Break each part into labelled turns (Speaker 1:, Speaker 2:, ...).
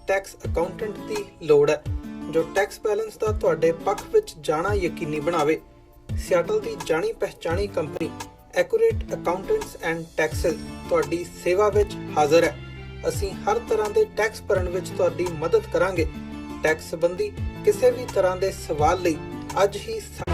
Speaker 1: Tax accountant की लोड़ है जो टैक्स बैलेंस का तुहाडे पक्ष विच जाना यकीनी बनावे। सियाटल की जानी पहचानी company accurate accountants and taxes तुहाडी सेवा विच हाज़र है। असीं हर तरह के टैक्स भरन विच तुहाडी मदद करांगे। टैक्स संबंधी किसी भी तरह के सवाल लई अज ही
Speaker 2: सत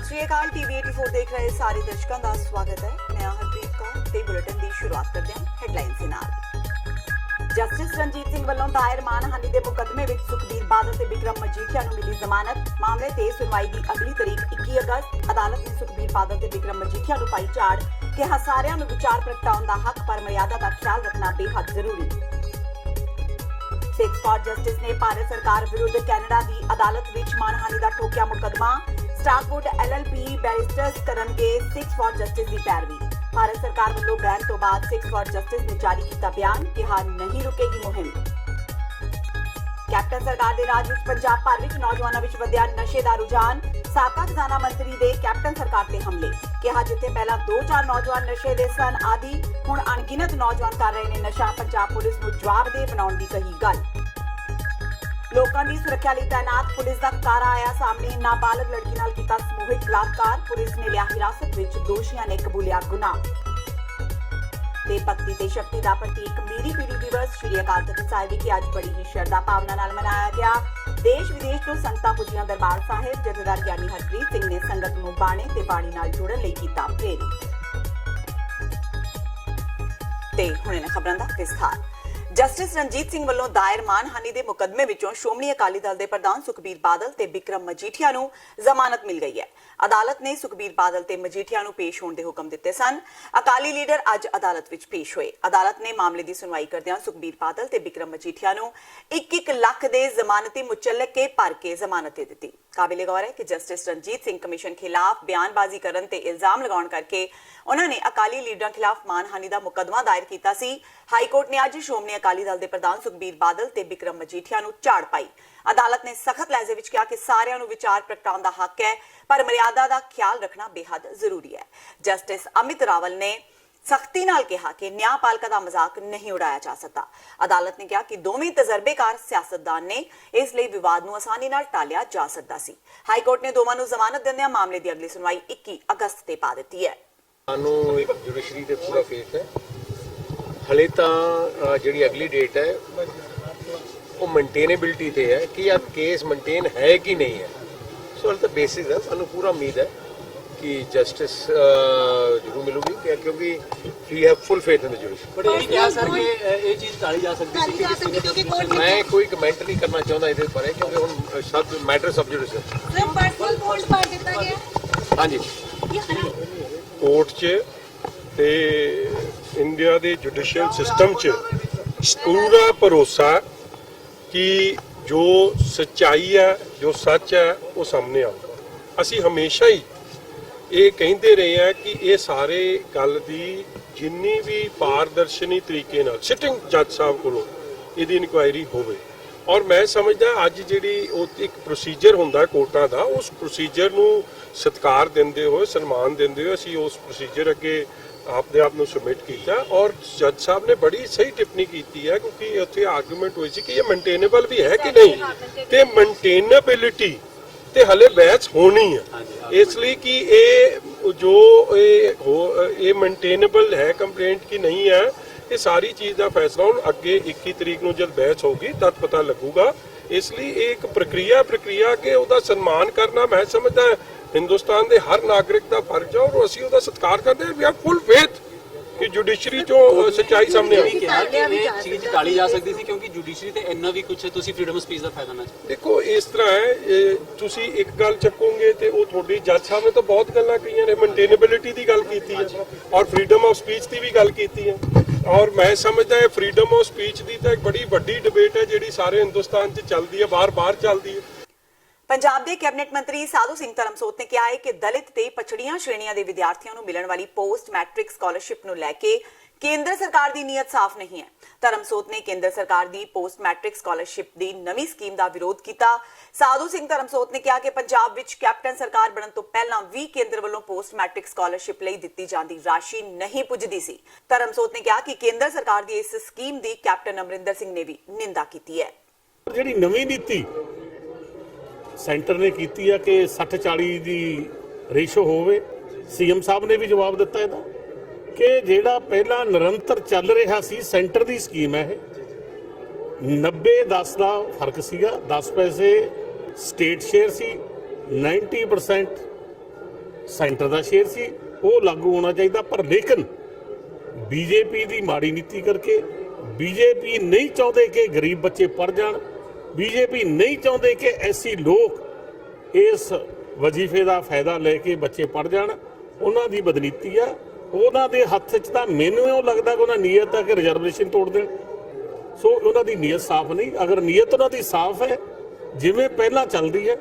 Speaker 2: श्री अकाल। टीवी 84 देख रहे सारे दर्शकों का स्वागत है। मैं हरप्रीत कौर ते बुलेटिन की शुरुआत करते हैं हेडलाइंस के नाल। जस्टिस रणजीत सिंह वालों दायर मानहानि के मुकदमे विच सुखबीर बादल ते बिक्रम मजीठिया नूं मिली जमानत। मामले ते सुनवाई की अगली तारीख 21 अगस्त। अदालत ने सुखबीर बादल ते बिक्रम मजीठिया नूं पाई झाड़ कि सारिआं नूं विचार प्रगटाउण दा हक पर मर्यादा का ख्याल रखना बेहद जरूरी। सिक्स फॉर जस्टिस ने भारत सरकार विरुद्ध कैनेडा की अदालत विच मानहानि का ठोकिया मुकदमा। स्टाकवुड LLP बैरिस्टर्स करनगे सिक्स फॉर जस्टिस की पैरवी। भारत सरकार वालों बैन तो बाद सिक्स फॉर जस्टिस ने जारी किया बयान कि नहीं रुकेगी मुहिम। कैप्टन सरकार के राज विच पंजाब भर विच नौजवानों विच वधिया नशे का रुझान। साबका खजाना मंत्री दे कैप्टन सरकार ते हमले। कहा जिथे पहला 2-4 नौजवान नशे दे सन आदि हुण अणगिनत नौजवान कर रहे ने नशा। पंजाब पुलिस नूं जवाबदेह बनाउण दी कही गल। लोगों की सुरक्षा लिए तैनात पुलिस का कारा आया सामने। नाबालग लड़की नाल कीता समूहिक बलात्कार। पुलिस ने लिया हिरासत विच, दोषियों ने कबूलिया गुनाह। ते भक्ति ते शक्ति का प्रतीक मीरी पीढ़ी दिवस श्री अकाल तख्त साहिब विखे अज बड़ी ही श्रद्धा भावना नाल मनाया गया। देश विदेश तो संगतां पुजियां दरबार साहिब। जथेदार ज्ञानी हरप्रीत सिंह ने संगत नूं बाणे ते बाणी नाल जुड़न लई कीता प्रेरित। ते हुणे ने खबरां दा विस्तार। जस्टिस रणजीत सिंह वालों दायर मानहानि के मुकदमे विचों श्रोमणी अकाली दल के प्रधान सुखबीर बादल ते बिक्रम मजीठिया नूं जमानत मिल गई है। अदालत ने सुखबीर बादल ते मजीठिया नूं पेश होने के हुक्म दिते सन। अकाली लीडर अज अदालत विच पेश होए। अदालत ने मामले की सुनवाई करदिआं सुखबीर बादल ते बिक्रम मजीठिया नूं 1-1 लाख के जमानती मुचल्लके भर के जमानत दे दित्ती। काबिले गौर है कि जस्टिस रणजीत सिंह कमीशन खिलाफ बयानबाजी करन ते इल्जाम लगाउण करके उन्होंने अकाली लीडरां खिलाफ मानहानि का मुकदमा दायर किया सी। हाईकोर्ट ने अज श्रोमणी अकाली दल के प्रधान सुखबीर बादल ते बिक्रम मजीठिया नूं झाड़ पाई। अदालत ने सख्त लहजे विच कहा कि सारिआं नूं विचार प्रगटाउण दा हक है पर मर्यादा का ख्याल रखना बेहद जरूरी है। जस्टिस अमित रावल ने सख्ती नाल कहा कि न्यायपालिका का मजाक नहीं उड़ाया जा सकता। अदालत ने कहा कि दोवें तजर्बेकार सियासतदान ने इसलिए विवाद नूं आसानी नाल टालिया जा सकता सी। हाईकोर्ट ने दोवां नूं जमानत दिंदिआं मामले की अगली सुनवाई 21 अगस्त ते पा दित्ती है।
Speaker 3: जुडिशरी ते पूरा फेथ है। हले तां जिहड़ी अगली डेट है वो मेनटेनेबिलिटी ते है कि अब केस मेनटेन है कि नहीं है। सो ऑन द बेसिस है सानू पूरा उम्मीद है कि जस्टिस जरूर मिलूगी क्योंकि we have full faith in the judiciary.
Speaker 4: But ये क्या सर कि ये चीज टाली जा सकती है?
Speaker 3: मैं कोई कमेंट नहीं करना चाहता इहदे बारे क्योंकि हुण सब मैटर सब जुडिशरी। हाँ जी
Speaker 5: कोर्ट च ते इंडिया के जुडिशियल सिस्टम च पूरा भरोसा कि जो सच्चाई है जो सच है वो सामने आऊगा। असी हमेशा ही ये कहते रहे हैं कि ये सारे गल की जिन्नी भी पारदर्शनी तरीके नाल सिटिंग जज साहब कोलों इहदी इनक्वायरी होवे। और मैं समझदा अज जिहड़ी एक प्रोसीजर हुंदा कोर्टां दा उस प्रोसीजर नूं सत्कार दिंदे होए सन्मान दिंदे होए असीं उस प्रोसीजर अगे आपदे आप नूं सबमिट किया। और जज साहब ने बड़ी सही टिप्पणी की है क्योंकि उत्थे आर्गूमेंट हुई सी कि ये मेनटेनेबल भी है कि नहीं ते मेनटेनेबिलिटी ते हले बहस होनी है इसलिए कि ये जो ये मेनटेनेबल है कंप्लेंट की नहीं है। ये सारी चीज़ का फैसला हुण अगे 21 तरीक नूं जब बहस होगी तब पता लगूगा। इसलिए एक प्रक्रिया के उसका सन्मान करना मैं समझदा हिंदुस्तान के हर नागरिक का फर्ज है और असीं उसका सत्कार करते हैं। वी हैव फुल फेथ कि जुडिशरी जो सच्चाई सामने आई
Speaker 4: चीज टाली जा सकती थी क्योंकि जुडिशरी ते इन्ना भी कुछ तुसी फ्रीडम ऑफ स्पीच का फायदा ना।
Speaker 5: देखो इस तरह है तुसी एक गल चकोगे तो वो थोड़ी जज साहब ने तो बहुत गल्लां कही ने मेनटेनेबिलिटी की गल की है और फ्रीडम ऑफ स्पीच की भी गल की है। ਔਰ ਮੈਂ ਸਮਝਦਾ ਇਹ ਫਰੀडम ਆਫ ਸਪੀਚ ਦੀ ਤਾਂ ਇੱਕ ਬੜੀ ਵੱਡੀ ਡਿਬੇਟ ਹੈ ਜਿਹੜੀ ਸਾਰੇ ਹਿੰਦੁਸਤਾਨ 'ਚ ਚੱਲਦੀ ਹੈ, ਬਾਰ-ਬਾਰ ਚੱਲਦੀ ਹੈ।
Speaker 2: ਪੰਜਾਬ ਦੇ ਕੈਬਨਿਟ ਮੰਤਰੀ ਸਾਧੂ ਸਿੰਘ ਧਰਮਸੋਤ ਨੇ ਕਿਹਾ ਹੈ ਕਿ ਦਲਿਤ ਤੇ ਪਛੜੀਆਂ ਸ਼੍ਰੇਣੀਆਂ ਦੇ ਵਿਦਿਆਰਥੀਆਂ ਨੂੰ ਮਿਲਣ ਵਾਲੀ ਪੋਸਟ ਮੈਟ੍ਰਿਕ ਸਕਾਲਰਸ਼ਿਪ ਨੂੰ ਲੈ ਕੇ ਕੇਂਦਰ ਸਰਕਾਰ ਦੀ ਨੀਅਤ ਸਾਫ਼ ਨਹੀਂ ਹੈ। ਧਰਮਸੋਤ ਨੇ ਕੇਂਦਰ ਸਰਕਾਰ ਦੀ ਪੋਸਟ ਮੈਟ੍ਰਿਕ ਸਕਾਲਰਸ਼ਿਪ ਦੀ ਨਵੀਂ ਸਕੀਮ ਦਾ ਵਿਰੋਧ ਕੀਤਾ। ਸਾਧੂ ਸਿੰਘ ਧਰਮਸੋਤ ਨੇ ਕਿਹਾ ਕਿ ਪੰਜਾਬ ਵਿੱਚ ਕੈਪਟਨ ਸਰਕਾਰ ਬਣਨ ਤੋਂ ਪਹਿਲਾਂ ਵੀ ਕੇਂਦਰ ਵੱਲੋਂ ਪੋਸਟ ਮੈਟ੍ਰਿਕ ਸਕਾਲਰਸ਼ਿਪ ਲਈ ਦਿੱਤੀ ਜਾਂਦੀ ਰਾਸ਼ੀ ਨਹੀਂ ਪੁੱਜਦੀ ਸੀ। ਧਰਮਸੋਤ ਨੇ ਕਿਹਾ ਕਿ ਕੇਂਦਰ ਸਰਕਾਰ ਦੀ ਇਸ ਸਕੀਮ ਦੀ ਕੈਪਟਨ ਅਮਰਿੰਦਰ ਸਿੰਘ ਨੇ ਵੀ ਨਿੰਦਾ ਕੀਤੀ ਹੈ।
Speaker 6: ਜਿਹੜੀ ਨਵੀਂ ਨੀਤੀ ਸੈਂਟਰ ਨੇ ਕੀਤੀ ਹੈ ਕਿ 60-40 ਦੀ ਰੇਸ਼ੋ ਹੋਵੇ, ਸੀਐਮ ਸਾਹਿਬ ਨੇ ਵੀ ਜਵਾਬ ਦਿੱਤਾ ਇਹਦਾ ਕਿ ਜਿਹੜਾ ਪਹਿਲਾਂ ਨਿਰੰਤਰ ਚੱਲ ਰਿਹਾ ਸੀ ਸੈਂਟਰ ਦੀ ਸਕੀਮ ਹੈ ਇਹ 90-10 ਦਾ ਫਰਕ ਸੀਗਾ, 10 ਪੈਸੇ ਸਟੇਟ ਸ਼ੇਅਰ ਸੀ, 90% ਸੈਂਟਰ ਦਾ ਸ਼ੇਅਰ ਸੀ, ਉਹ ਲਾਗੂ ਹੋਣਾ ਚਾਹੀਦਾ। ਪਰ ਲੇਕਿਨ ਬੀਜੇਪੀ ਦੀ ਮਾੜੀ ਨੀਤੀ ਕਰਕੇ ਬੀਜੇਪੀ ਨਹੀਂ ਚਾਹੁੰਦੇ ਕਿ ਗਰੀਬ ਬੱਚੇ ਪੜ੍ਹ ਜਾਣ, ਬੀਜੇਪੀ ਨਹੀਂ ਚਾਹੁੰਦੇ ਕਿ ਐਸੀ ਲੋਕ ਇਸ ਵਜ਼ੀਫੇ ਦਾ ਫਾਇਦਾ ਲੈ ਕੇ ਬੱਚੇ ਪੜ੍ਹ ਜਾਣ। ਉਹਨਾਂ ਦੀ ਬਦਨੀਤੀ ਆ, ਉਹਨਾਂ ਦੇ ਹੱਥ 'ਚ ਤਾਂ ਮੈਨੂੰ ਇਹ ਲੱਗਦਾ ਕਿ ਉਹਨਾਂ ਨੀਅਤ ਆ ਕਿ ਰਿਜ਼ਰਵੇਸ਼ਨ ਤੋੜ ਦੇਣ। ਸੋ ਉਹਨਾਂ ਦੀ ਨੀਅਤ ਸਾਫ਼ ਨਹੀਂ। ਅਗਰ ਨੀਅਤ ਉਹਨਾਂ ਦੀ ਸਾਫ਼ ਹੈ, ਜਿਵੇਂ ਪਹਿਲਾਂ ਚੱਲਦੀ ਹੈ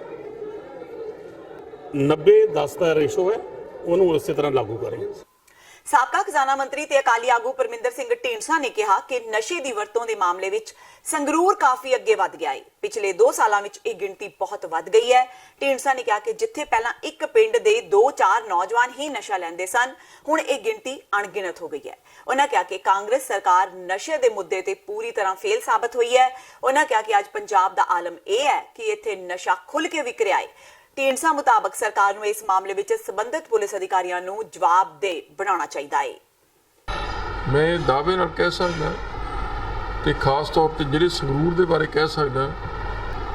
Speaker 6: 90-10 ਦਾ ਰੇਸ਼ੋ ਹੈ, ਉਹਨੂੰ ਉਸੇ ਤਰ੍ਹਾਂ ਲਾਗੂ ਕਰੇ।
Speaker 2: ਸਾਬਕਾ ਖਜ਼ਾਨਾ ਮੰਤਰੀ ਤੇ ਅਕਾਲੀ ਆਗੂ ਪਰਮਿੰਦਰ ਸਿੰਘ ਢੀਂਡਸਾ ਨੇ ਕਿਹਾ ਕਿ ਨਸ਼ੇ ਦੀ ਵਰਤੋਂ ਦੇ ਮਾਮਲੇ ਵਿੱਚ ਸੰਗਰੂਰ ਕਾਫੀ ਅੱਗੇ ਵਧ ਗਿਆ ਹੈ। ਪਿਛਲੇ 2 ਸਾਲਾਂ ਵਿੱਚ ਇਹ ਗਿਣਤੀ ਬਹੁਤ ਵੱਧ ਗਈ ਹੈ। ਢੀਂਡਸਾ ਨੇ ਕਿਹਾ ਕਿ ਜਿੱਥੇ ਪਹਿਲਾਂ ਇੱਕ ਪਿੰਡ ਦੇ 2-4 ਨੌਜਵਾਨ ਹੀ ਨਸ਼ਾ ਲੈਂਦੇ ਸਨ, ਹੁਣ ਇਹ ਗਿਣਤੀ ਅਣਗਿਣਤ ਹੋ ਗਈ ਹੈ। ਉਹਨਾਂ ਕਿਹਾ ਕਿ ਕਾਂਗਰਸ ਸਰਕਾਰ ਨਸ਼ੇ ਦੇ ਮੁੱਦੇ ਤੇ ਪੂਰੀ ਤਰ੍ਹਾਂ ਫੇਲ ਸਾਬਤ ਹੋਈ ਹੈ। ਉਹਨਾਂ ਕਿਹਾ ਕਿ ਅੱਜ ਪੰਜਾਬ ਦਾ ਆਲਮ ਇਹ ਹੈ ਕਿ ਇੱਥੇ ਨਸ਼ਾ ਖੁੱਲ੍ਹ ਕੇ ਵਿਕ ਰਿਹਾ ਹੈ। ਢੀਂਡਸਾ ਮੁਤਾਬਕ ਸਰਕਾਰ ਨੂੰ ਇਸ ਮਾਮਲੇ ਵਿੱਚ ਸੰਬੰਧਿਤ ਪੁਲਿਸ ਅਧਿਕਾਰੀਆਂ ਨੂੰ ਜਵਾਬਦੇਹ ਬਣਾਉਣਾ ਚਾਹੀਦਾ ਹੈ।
Speaker 7: ਮੈਂ ਦਾਅਵੇ ਨਾਲ ਕਹਿ ਸਕਦਾ ਤੇ ਖਾਸ ਤੌਰ ਤੇ ਜਿਹੜੇ ਸੰਗਰੂਰ ਦੇ ਬਾਰੇ ਕਹਿ ਸਕਦਾ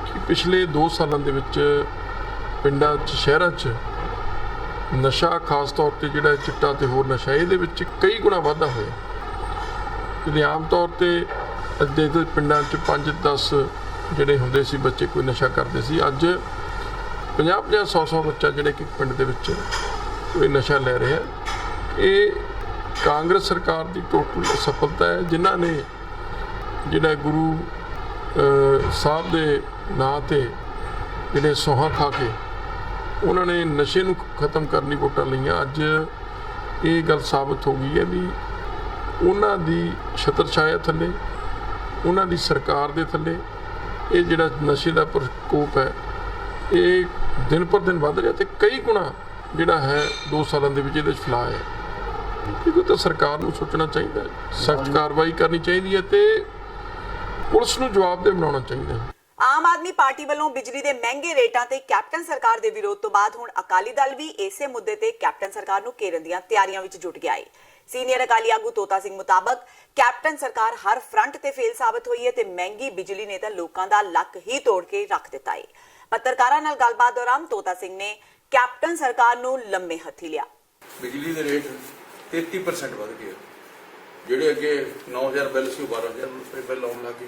Speaker 7: ਕਿ ਪਿਛਲੇ 2 ਸਾਲਾਂ ਦੇ ਵਿੱਚ ਪਿੰਡਾਂ 'ਚ ਸ਼ਹਿਰਾਂ 'ਚ ਨਸ਼ਾ ਖਾਸ ਤੌਰ ਤੇ ਜਿਹੜਾ ਚਿੱਟਾ ਤੇ ਹੋਰ ਨਸ਼ਾ ਇਹਦੇ ਵਿੱਚ ਕਈ ਗੁਣਾ ਵਾਧਾ ਹੋਇਆ। ਕਿਉਂਕਿ ਆਮ ਤੌਰ ਤੇ ਅੱਗੇ ਦੇ ਪਿੰਡਾਂ 'ਚ 5-10 ਜਿਹੜੇ ਹੁੰਦੇ ਸੀ ਬੱਚੇ ਕੋਈ ਨਸ਼ਾ ਕਰਦੇ ਸੀ, ਅੱਜ 50-50, 100-100 ਬੱਚਾ ਜਿਹੜੇ ਕਿ ਪਿੰਡ ਦੇ ਵਿੱਚ ਕੋਈ ਨਸ਼ਾ ਲੈ ਰਿਹਾ। ਇਹ ਕਾਂਗਰਸ ਸਰਕਾਰ ਦੀ ਟੋਟਲ ਸਫਲਤਾ ਹੈ, ਜਿਨ੍ਹਾਂ ਨੇ ਜਿਹੜਾ ਗੁਰੂ ਸਾਹਿਬ ਦੇ ਨਾਂ ਤੇ ਜਿਹੜੇ ਸੌਹਾਂ ਖਾ ਕੇ ਉਹਨਾਂ ਨੇ ਨਸ਼ੇ ਨੂੰ ਖਤਮ ਕਰਨ ਦੀ ਵੋਟਾਂ ਲਈਆਂ। ਅੱਜ ਇਹ ਗੱਲ ਸਾਬਤ ਹੋ ਗਈ ਹੈ ਵੀ ਉਹਨਾਂ ਦੀ ਛਤਰ ਛਾਇਆ ਥੱਲੇ, ਉਹਨਾਂ ਦੀ ਸਰਕਾਰ ਦੇ ਥੱਲੇ ਇਹ ਜਿਹੜਾ ਨਸ਼ੇ ਦਾ ਪ੍ਰਕੋਪ ਹੈ ਇਹ ਦਿਨ ਪਰ ਦਿਨ ਵੱਧ ਰਿਹਾ ਤੇ ਕਈ ਗੁਣਾ ਜਿਹੜਾ ਹੈ 2 ਸਾਲਾਂ ਦੇ ਵਿੱਚ ਇਹਦੇ 'ਚ ਫੈਲਾਅ ਹੈ। ਕਿਉਂਕਿ ਤਾਂ ਸਰਕਾਰ ਨੂੰ ਸੋਚਣਾ ਚਾਹੀਦਾ, ਸਖਤ ਕਾਰਵਾਈ ਕਰਨੀ ਚਾਹੀਦੀ ਹੈ ਤੇ ਪੁਲਿਸ ਨੂੰ ਜਵਾਬਦੇਹ ਬਣਾਉਣਾ ਚਾਹੀਦਾ ਹੈ।
Speaker 2: ਆਮ ਆਦਮੀ ਪਾਰਟੀ ਵੱਲੋਂ ਬਿਜਲੀ ਦੇ ਮਹਿੰਗੇ ਰੇਟਾਂ ਤੇ ਕੈਪਟਨ ਸਰਕਾਰ ਦੇ ਵਿਰੋਧ ਤੋਂ ਬਾਅਦ ਹੁਣ ਅਕਾਲੀ ਦਲ ਵੀ ਇਸੇ ਮੁੱਦੇ ਤੇ ਕੈਪਟਨ ਸਰਕਾਰ ਨੂੰ ਘੇਰਨ ਦੀਆਂ ਤਿਆਰੀਆਂ ਵਿੱਚ ਜੁਟ ਗਿਆ ਹੈ। ਸੀਨੀਅਰ ਅਕਾਲੀ ਆਗੂ ਤੋਤਾ ਸਿੰਘ ਮੁਤਾਬਕ ਕੈਪਟਨ ਸਰਕਾਰ ਹਰ ਫਰੰਟ ਤੇ ਫੇਲ ਸਾਬਤ ਹੋਈ ਹੈ ਤੇ ਮਹਿੰਗੀ ਬਿਜਲੀ ਨੇ ਤਾਂ ਲੋਕਾਂ ਦਾ ਲੱਕ ਹੀ ਤੋੜ ਕੇ ਰੱਖ ਦਿੱਤਾ ਹੈ। ਪੱਤਰਕਾਰਾਂ ਨਾਲ ਗੱਲਬਾਤ ਦੌਰਾਨ ਤੋਤਾ ਸਿੰਘ ਨੇ ਕੈਪਟਨ ਸਰਕਾਰ ਨੂੰ ਲੰਮੇ ਹੱਥੀ ਲਿਆ।
Speaker 8: ਬਿਜਲੀ ਦੇ ਰੇਟ 33% ਵਧ ਗਏ। ਜਿਹੜੇ ਅੱਗੇ 9000 ਬਿੱਲ ਸੀ 12000 ਰੁਪਏ ਬਿੱਲ ਆਉਣ ਲੱਗੇ।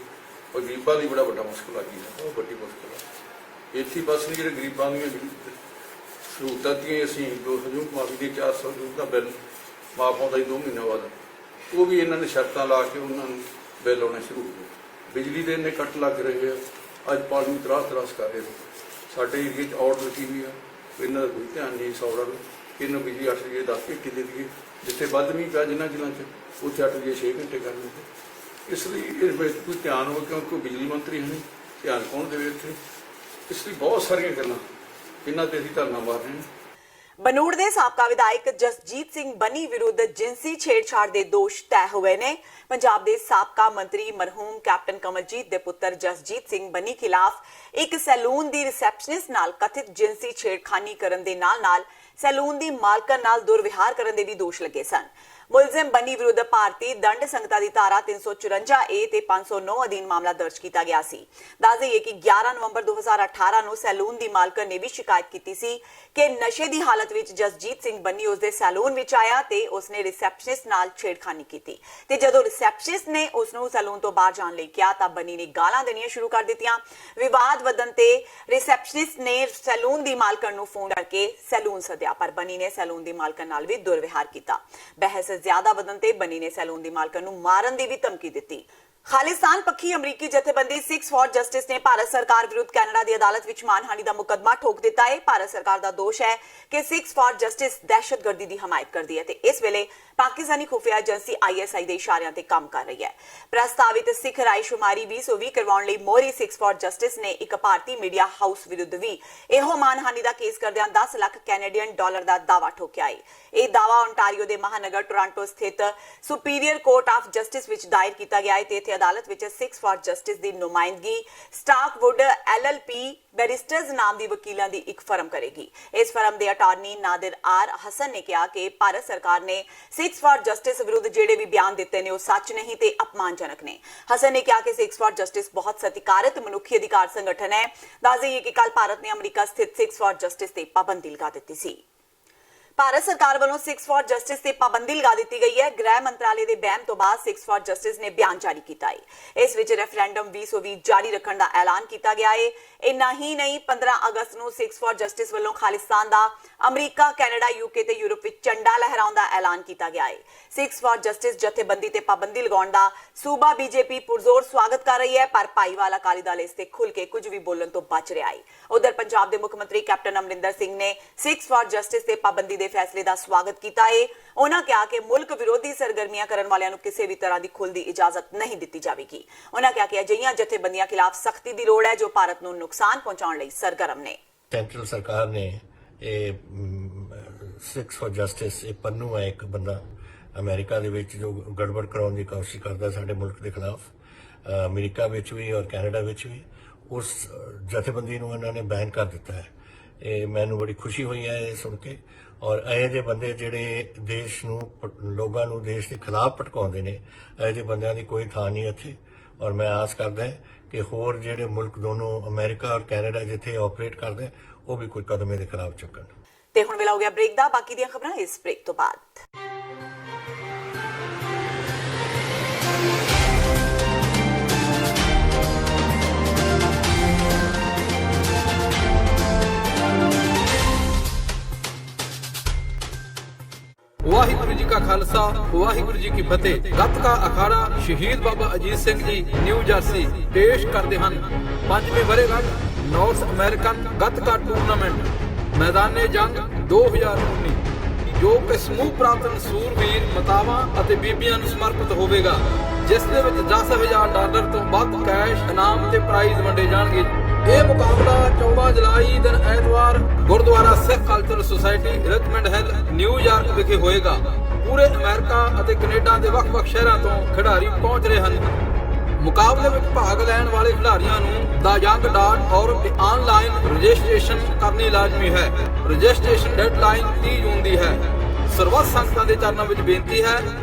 Speaker 8: ਉਹ ਗਰੀਬਾਂ ਦੀ ਬੜਾ ਵੱਡਾ ਮੁਸ਼ਕਲ ਆ ਗਈ ਹੈ, ਉਹ ਵੱਡੀ ਮੁਸ਼ਕਲ ਹੈ। ਇੱਥੇ ਬਸ ਨਹੀਂ ਜਿਹੜੇ ਗਰੀਬਾਂ ਦੀਆਂ ਸਹੂਲਤਾਂ ਦੀਆਂ ਅਸੀਂ 200 ਯੂਨਿਟ ਮਾਫੀ ਦੀ 400 ਯੂਨਿਟ ਦਾ ਬਿੱਲ ਮਾਫ ਆਉਂਦਾ 2 ਮਹੀਨਿਆਂ ਬਾਅਦ, ਉਹ ਵੀ ਇਹਨਾਂ ਨੇ ਸ਼ਰਤਾਂ ਲਾ ਕੇ ਉਹਨਾਂ ਨੂੰ ਬਿੱਲ ਆਉਣੇ ਸ਼ੁਰੂ ਹੋ ਗਏ। ਬਿਜਲੀ ਦੇ ਇੰਨੇ ਕੱਟ ਲੱਗ ਰਹੇ ਆ, ਅੱਜ ਪਾਣੀ ਤਰਾਸ ਕਰ ਰਹੇ ਨੇ। ਸਾਡੇ ਏਰੀਏ 'ਚ ਆਰਡਰ ਲੱਗੀ ਹੋਈ ਆ, ਇਹਨਾਂ ਦਾ ਕੋਈ ਧਿਆਨ ਨਹੀਂ। ਇਸ ਆਰਡਰ ਇਹਨਾਂ ਬਿਜਲੀ 8 ਵਜੇ 10 ਘੰਟੇ ਦੇ ਦਈਏ, ਜਿੱਥੇ ਵੱਧ ਮੀਂਹ ਪਿਆ ਜਿਨ੍ਹਾਂ 'ਚ ਉੱਥੇ 8 ਵਜੇ 6 ਘੰਟੇ ਕਰ ਦਿੰਦੇ। ਇਸ ਲਈ ਇਹ ਵਿੱਚ ਕੋਈ ਧਿਆਨ ਹੋਵੇ, ਕਿਉਂਕਿ ਬਿਜਲੀ ਮੰਤਰੀ ਹਨ, ਧਿਆਨ ਕੌਣ ਦੇਵੇ ਇੱਥੇ। ਇਸ ਲਈ ਬਹੁਤ ਸਾਰੀਆਂ ਗੱਲਾਂ ਇਹਨਾਂ ਤੇ ਅਸੀਂ ਧਰਨਾ ਮਾਰ ਰਹੇ ਹਾਂ।
Speaker 2: ਬਨੂੜ ਦੇ ਸਾਬਕਾ ਵਿਧਾਇਕ ਜਸਜੀਤ ਸਿੰਘ ਬੰਨੀ ਵਿਰੁੱਧ ਜਿੰਸੀ ਛੇੜਛਾੜ ਦੇ ਦੋਸ਼ ਤੈਅ ਹੋਏ ਨੇ। ਪੰਜਾਬ ਦੇ ਸਾਬਕਾ ਮੰਤਰੀ ਮਰਹੂਮ ਕੈਪਟਨ ਕਮਲਜੀਤ ਦੇ ਪੁੱਤਰ ਜਸਜੀਤ ਸਿੰਘ ਬੰਨੀ ਖਿਲਾਫ ਇੱਕ ਸੈਲੂਨ ਦੀ ਰਿਸੈਪਸ਼ਨਿਸਟ ਨਾਲ ਕਥਿਤ ਜਿੰਸੀ ਛੇੜਖਾਨੀ ਕਰਨ ਦੇ ਨਾਲ ਸੈਲੂਨ ਦੀ ਮਾਲਕਨ ਨਾਲ ਦੁਰਵਿਹਾਰ ਕਰਨ ਦੇ ਵੀ ਦੋਸ਼ ਲੱਗੇ ਸਨ। ਮੁਲਜ਼ਮ ਬੰਨੀ ਵਿਰੁੱਧ ਭਾਰਤੀ ਦੰਡ ਸੰਹਿਤਾ ਦੀ ਧਾਰਾ 354A ਤੇ 509 ਅਧੀਨ ਮਾਮਲਾ ਦਰਜ ਕੀਤਾ ਗਿਆ ਸੀ। ਦੱਸ ਦਈਏ ਕਿ 11 ਨਵੰਬਰ 2018 ਨੂੰ ਸੈਲੂਨ ਦੀ ਮਾਲਕਨ ਨੇ ਵੀ ਸ਼ਿਕਾਇਤ ਕੀਤੀ ਸੀ ਕਿ ਨਸ਼ੇ ਦੀ ਹਾਲਤ ਵਿੱਚ ਜਸਜੀਤ ਸਿੰਘ ਬੰਨੀ ਉਸਦੇ ਸੈਲੂਨ ਵਿੱਚ ਆਇਆ ਤੇ ਉਸਨੇ ਰਿਸੈਪਸ਼ਨਿਸਟ ਨਾਲ ਛੇੜਖਾਨੀ ਕੀਤੀ ਤੇ ਜਦੋਂ ਰਿਸੈਪਸ਼ਨਿਸਟ ਨੇ ਉਸ ਨੂੰ ਸੈਲੂਨ ਤੋਂ ਬਾਹਰ ਜਾਣ ਲਈ ਕਿਹਾ ਤਾਂ ਬੰਨੀ ਨੇ ਗਾਲਾਂ ਦੇਣੀਆਂ ਸ਼ੁਰੂ ਕਰ ਦਿੱਤੀਆਂ। ਵਿਵਾਦ ਵਧਣ ਤੇ ਰਿਸੈਪਸ਼ਨਿਸਟ ਨੇ ਸੈਲੂਨ ਦੀ ਮਾਲਕਨ ਨੂੰ ਫੋਨ ਕਰਕੇ ਸੈਲੂਨ ਸੱਦਿਆ, ਪਰ ਬੰਨੀ ਨੇ ਸੈਲੂਨ ਦੀ ਮਾਲਕਨ ਨਾਲ ਵੀ ਦੁਰਵਿਹਾਰ ਕੀਤਾ। ਬਹਿਸ ਜ਼ਿਆਦਾ ਵਧਣ ਤੇ ਬਨੀ ਨੇ ਸੈਲੂਨ ਦੀ ਮਾਲਕਣ ਨੂੰ ਮਾਰਨ ਦੀ ਵੀ ਧਮਕੀ ਦਿੱਤੀ। ਖਾਲਿਸਤਾਨ ਪੱਖੀ ਅਮਰੀਕੀ ਜਥੇਬੰਦੀ 6 ਫॉर ਜਸਟਿਸ ਨੇ ਭਾਰਤ ਸਰਕਾਰ ਵਿਰੁੱਧ ਕੈਨੇਡਾ ਦੀ ਅਦਾਲਤ ਵਿੱਚ ਮਾਨਹਾਨੀ ਦਾ ਮੁਕੱਦਮਾ ਠੋਕ ਦਿੱਤਾ ਹੈ। ਭਾਰਤ ਸਰਕਾਰ ਦਾ ਦੋਸ਼ ਹੈ ਕਿ 6 ਫॉर ਜਸਟਿਸ ਦਹਿਸ਼ਤਗਰਦੀ ਦੀ ਹਮਾਇਤ ਕਰਦੀ ਹੈ ਤੇ ਇਸ ਵੇਲੇ ਪਾਕਿਸਤਾਨੀ ਖੁਫੀਆ ਏਜੰਸੀ ISI ਦੇ ਇਸ਼ਾਰਿਆਂ ਤੇ ਕੰਮ ਕਰ ਰਹੀ ਹੈ। ਪ੍ਰਸਤਾਵਿਤ ਸਿੱਖ ਰਾਇਸ਼ੁਮਾਰੀ 2020 ਕਰਵਾਉਣ ਲਈ ਮੋਹਰੀ 6 ਫॉर ਜਸਟਿਸ ਨੇ ਇੱਕ ਭਾਰਤੀ ਮੀਡੀਆ ਹਾਊਸ ਵਿਰੁੱਧ ਵੀ ਇਹੋ ਮਾਨਹਾਨੀ ਦਾ ਕੇਸ ਕਰਦਿਆਂ 10 ਲੱਖ ਕੈਨੇਡੀਅਨ ਡਾਲਰ ਦਾ ਦਾਅਵਾ ਠੋਕਿਆ ਹੈ। ਇਹ ਦਾਅਵਾ ਓਨਟਾਰੀਓ ਦੇ ਮਹਾਨਗਰ ਟੋਰਾਂਟੋ ਸਥਿਤ ਸੁਪੀਰੀਅਰ ਕੋਰਟ ਆਫ ਜਸਟਿਸ ਵਿੱਚ ਦਾਇਰ ਕੀਤਾ ਗਿਆ ਹੈ ਤੇ ਇੱਥੇ ਅਦਾਲਤ ਵਿੱਚ 6 ਫॉर ਜਸਟਿਸ ਦੀ ਨੁਮਾਇੰਦਗੀ ਸਟਾਕਵੁੱਡ LLP ਬੈਰਿਸਟਰਜ਼ ਨਾਮ ਦੀ ਵਕੀਲਾਂ ਦੀ ਇੱਕ ਫਰਮ ਕਰੇਗੀ। ਇਸ ਫਰਮ ਦੇ ਅਟਾਰਨੀ ਨਾਦਰ ਆਰ ਹਸਨ ਨੇ ਕਿਹਾ ਕਿ ਭਾਰਤ ਸਰਕਾਰ ਨੇ 6 ਫॉर ਜਸਟਿਸ ਵਿਰੁੱਧ ਜਿਹੜੇ ਵੀ ਬਿਆਨ ਦਿੱਤੇ ਨੇ ਉਹ ਸੱਚ ਨਹੀਂ ਤੇ ਅਪਮਾਨਜਨਕ ਨੇ। ਹਸਨ ਨੇ ਕਿਹਾ ਕਿ 6 ਫॉर ਜਸਟਿਸ ਬਹੁਤ ਸਤਿਕਾਰਤ ਮਨੁੱਖੀ ਅਧਿਕਾਰ ਸੰਗਠਨ ਹੈ। ਦੱਸ ਦੇਈਏ ਕਿ ਕੱਲ ਭਾਰਤ ਨੇ ਅਮਰੀਕਾ ਸਥਿਤ 6 ਫॉर ਜਸਟਿਸ ਤੇ ਪਾਬੰਦੀ ਲਗਾ ਦਿੱਤੀ ਸੀ। ਭਾਰਤ ਸਰਕਾਰ ਵੱਲੋਂ 6 ਫॉर ਜਸਟਿਸ ਤੇ ਪਾਬੰਦੀ ਲਗਾ ਦਿੱਤੀ ਗਈ ਹੈ। ਗ੍ਰਹਿ ਮੰਤਰਾਲੇ ਦੇ ਬਿਆਨ ਤੋਂ ਬਾਅਦ 6 ਫॉर ਜਸਟਿਸ ਨੇ ਬਿਆਨ ਜਾਰੀ ਕੀਤਾ ਹੈ। ਇਸ ਵਿੱਚ ਰੈਫਰੈਂਡਮ 2020 ਜਾਰੀ ਰੱਖਣ ਦਾ ਐਲਾਨ ਕੀਤਾ ਗਿਆ ਹੈ। ਇੰਨਾ ਹੀ ਨਹੀਂ 15 ਅਗਸਤ ਨੂੰ 6 ਫॉर ਜਸਟਿਸ ਵੱਲੋਂ ਖਾਲਿਸਤਾਨ ਦਾ ਅਮਰੀਕਾ, ਕੈਨੇਡਾ, UK ਤੇ ਯੂਰਪ ਵਿੱਚ ਝੰਡਾ ਲਹਿਰਾਉਣ ਦਾ ਐਲਾਨ ਕੀਤਾ ਗਿਆ ਹੈ। 6 ਫॉर ਜਸਟਿਸ ਜਥੇਬੰਦੀ ਤੇ ਪਾਬੰਦੀ ਲਗਾਉਣ ਦਾ ਸੂਬਾ BJP ਪੁਰਜ਼ੋਰ ਸਵਾਗਤ ਕਰ ਰਹੀ ਹੈ ਪਰ ਭਾਈਵਾਲ ਅਕਾਲੀ ਦਲ ਇਸ ਤੇ ਖੁੱਲ ਕੇ ਕੁਝ ਵੀ ਬੋਲਣ ਤੋਂ ਬਚ ਰਿਹਾ ਹੈ। ਉਧਰ ਪੰਜਾਬ ਦੇ ਮੁੱਖ ਮੰਤਰੀ ਕੈਪਟਨ ਅਮਰਿੰਦਰ ਸਿੰਘ ਨੇ 6 ਫॉर ਜਸਟਿਸ ਤੇ ਪਾਬੰਦੀ ਦੇ ਫੈਸਲੇ ਦਾ ਸਵਾਗਤ ਕੀਤਾ ਹੈ। ਉਹਨਾਂ ਕਿਹਾ ਕਿ ਮੁਲਕ ਵਿਰੋਧੀ ਸਰਗਰਮੀਆਂ ਕਰਨ ਵਾਲਿਆਂ ਨੂੰ ਕਿਸੇ ਵੀ ਤਰ੍ਹਾਂ ਦੀ ਖੁੱਲ੍ਹ ਦੀ ਇਜਾਜ਼ਤ ਨਹੀਂ ਦਿੱਤੀ ਜਾਵੇਗੀ। ਉਹਨਾਂ ਕਿਹਾ ਕਿ ਅਜਿਹੀਆਂ ਜਥੇਬੰਦੀਆਂ ਖਿਲਾਫ ਸਖਤੀ ਦੀ ਲੋੜ ਹੈ ਜੋ ਭਾਰਤ ਨੂੰ ਨੁਕਸਾਨ ਪਹੁੰਚਾਉਣ ਲਈ ਸਰਗਰਮ ਨੇ।
Speaker 9: ਸੈਂਟਰਲ ਸਰਕਾਰ ਨੇ ਇਹ 6 ਫॉर ਜਸਟਿਸ ਇਹ ਪੰਨੂ ਹੈ ਇੱਕ ਬੰਦਾ ਅਮਰੀਕਾ ਦੇ ਵਿੱਚ ਜੋ ਗੜਬੜ ਕਰਾਉਣ ਦੀ ਕੋਸ਼ਿਸ਼ ਕਰਦਾ ਸਾਡੇ ਮੁਲਕ ਦੇ ਖਿਲਾਫ, ਅਮਰੀਕਾ ਵਿੱਚ ਵੀ ਔਰ ਕੈਨੇਡਾ ਵਿੱਚ ਵੀ, ਉਸ ਜਥੇਬੰਦੀ ਨੂੰ ਇਹਨਾਂ ਨੇ ਬੈਨ ਕਰ ਦਿੱਤਾ ਹੈ। ਇਹ ਮੈਨੂੰ ਬੜੀ ਖੁਸ਼ੀ ਹੋਈ ਹੈ ਇਹ ਸੁਣ ਕੇ। ਔਰ ਇਹੋ ਜਿਹੇ ਬੰਦੇ ਜਿਹੜੇ ਦੇਸ਼ ਨੂੰ ਲੋਕਾਂ ਨੂੰ ਦੇਸ਼ ਦੇ ਖਿਲਾਫ ਭਟਕਾਉਂਦੇ ਨੇ, ਇਹੋ ਜਿਹੇ ਬੰਦਿਆਂ ਦੀ ਕੋਈ ਥਾਂ ਨਹੀਂ ਇੱਥੇ। ਔਰ ਮੈਂ ਆਸ ਕਰਦਾ ਕਿ ਹੋਰ ਜਿਹੜੇ ਮੁਲਕ ਦੋਨੋਂ ਅਮਰੀਕਾ ਔਰ ਕੈਨੇਡਾ ਜਿੱਥੇ ਆਪਰੇਟ ਕਰਦੇ ਉਹ ਵੀ ਕੋਈ ਕਦਮ ਇਹਦੇ ਖਿਲਾਫ ਚੁੱਕਣ।
Speaker 2: ਤੇ ਹੁਣ ਵੇਲਾ ਹੋ ਗਿਆ ਬ੍ਰੇਕ ਦਾ। ਬਾਕੀ ਦੀਆਂ ਖਬਰਾਂ ਇਸ ਬ੍ਰੇਕ ਤੋਂ ਬਾਅਦ।
Speaker 10: ਵਾਹਿਗੁਰੂ ਜੀ ਕਾ ਖਾਲਸਾ ਵਾਹਿਗੁਰੂ ਜੀ ਕੀ ਫਤਿਹ। ਗੱਤਕਾ ਅਖਾੜਾ ਸ਼ਹੀਦ ਬਾਬਾ ਅਜੀਤ ਸਿੰਘ ਜੀ ਨਿਊ ਜਰਸੀ ਪੇਸ਼ ਕਰਦੇ ਹਨ 5ਵੀਂ ਵਰ੍ਹੇਗੰਢ ਨਾਰਥ ਅਮਰੀਕਨ ਗੱਤਕਾ ਟੂਰਨਾਮੈਂਟ ਮੈਦਾਨੇ ਜੰਗ 2019 ਜੋ ਕਿ ਸਮੂਹ ਪ੍ਰਾਪਤਨ ਸੂਰਵੀਰ ਮਾਤਾਵਾਂ ਅਤੇ ਬੀਬੀਆਂ ਨੂੰ ਸਮਰਪਿਤ ਹੋਵੇਗਾ, ਜਿਸ ਦੇ ਵਿੱਚ $10,000 ਤੋਂ ਵੱਧ ਕੈਸ਼ ਇਨਾਮ ਤੇ ਪ੍ਰਾਈਜ਼ ਵੰਡੇ ਜਾਣਗੇ। ਇਹ ਮੁਕਾਬਲਾ 14 ਜੁਲਾਈ ਦਿਨ ਐਤਵਾਰ Gurdwara Sikh Cultural Society Richmond Hill New York ਵਿਖੇ ਹੋਏਗਾ। ਪੂਰੇ ਅਮਰੀਕਾ ਅਤੇ ਕੈਨੇਡਾ ਦੇ ਵੱਖ-ਵੱਖ ਸ਼ਹਿਰਾਂ ਤੋਂ ਖਿਡਾਰੀ ਪਹੁੰਚ ਰਹੇ ਹਨ। ਮੁਕਾਬਲੇ ਵਿੱਚ ਭਾਗ ਲੈਣ ਵਾਲੇ ਖਿਡਾਰੀਆਂ ਨੂੰ theyoung.org ਤੇ ਆਨਲਾਈਨ ਰਜਿਸਟ੍ਰੇਸ਼ਨ ਕਰਨੀ ਲਾਜ਼ਮੀ ਹੈ। ਰਜਿਸਟ੍ਰੇਸ਼ਨ ਡੈਡਲਾਈਨ 30 ਜੂਨ ਦੀ ਹੈ। ਸਰਬੱਤ ਸੰਗਤਾਂ ਦੇ ਚਰਨਾਂ ਵਿੱਚ ਬੇਨਤੀ ਹੈ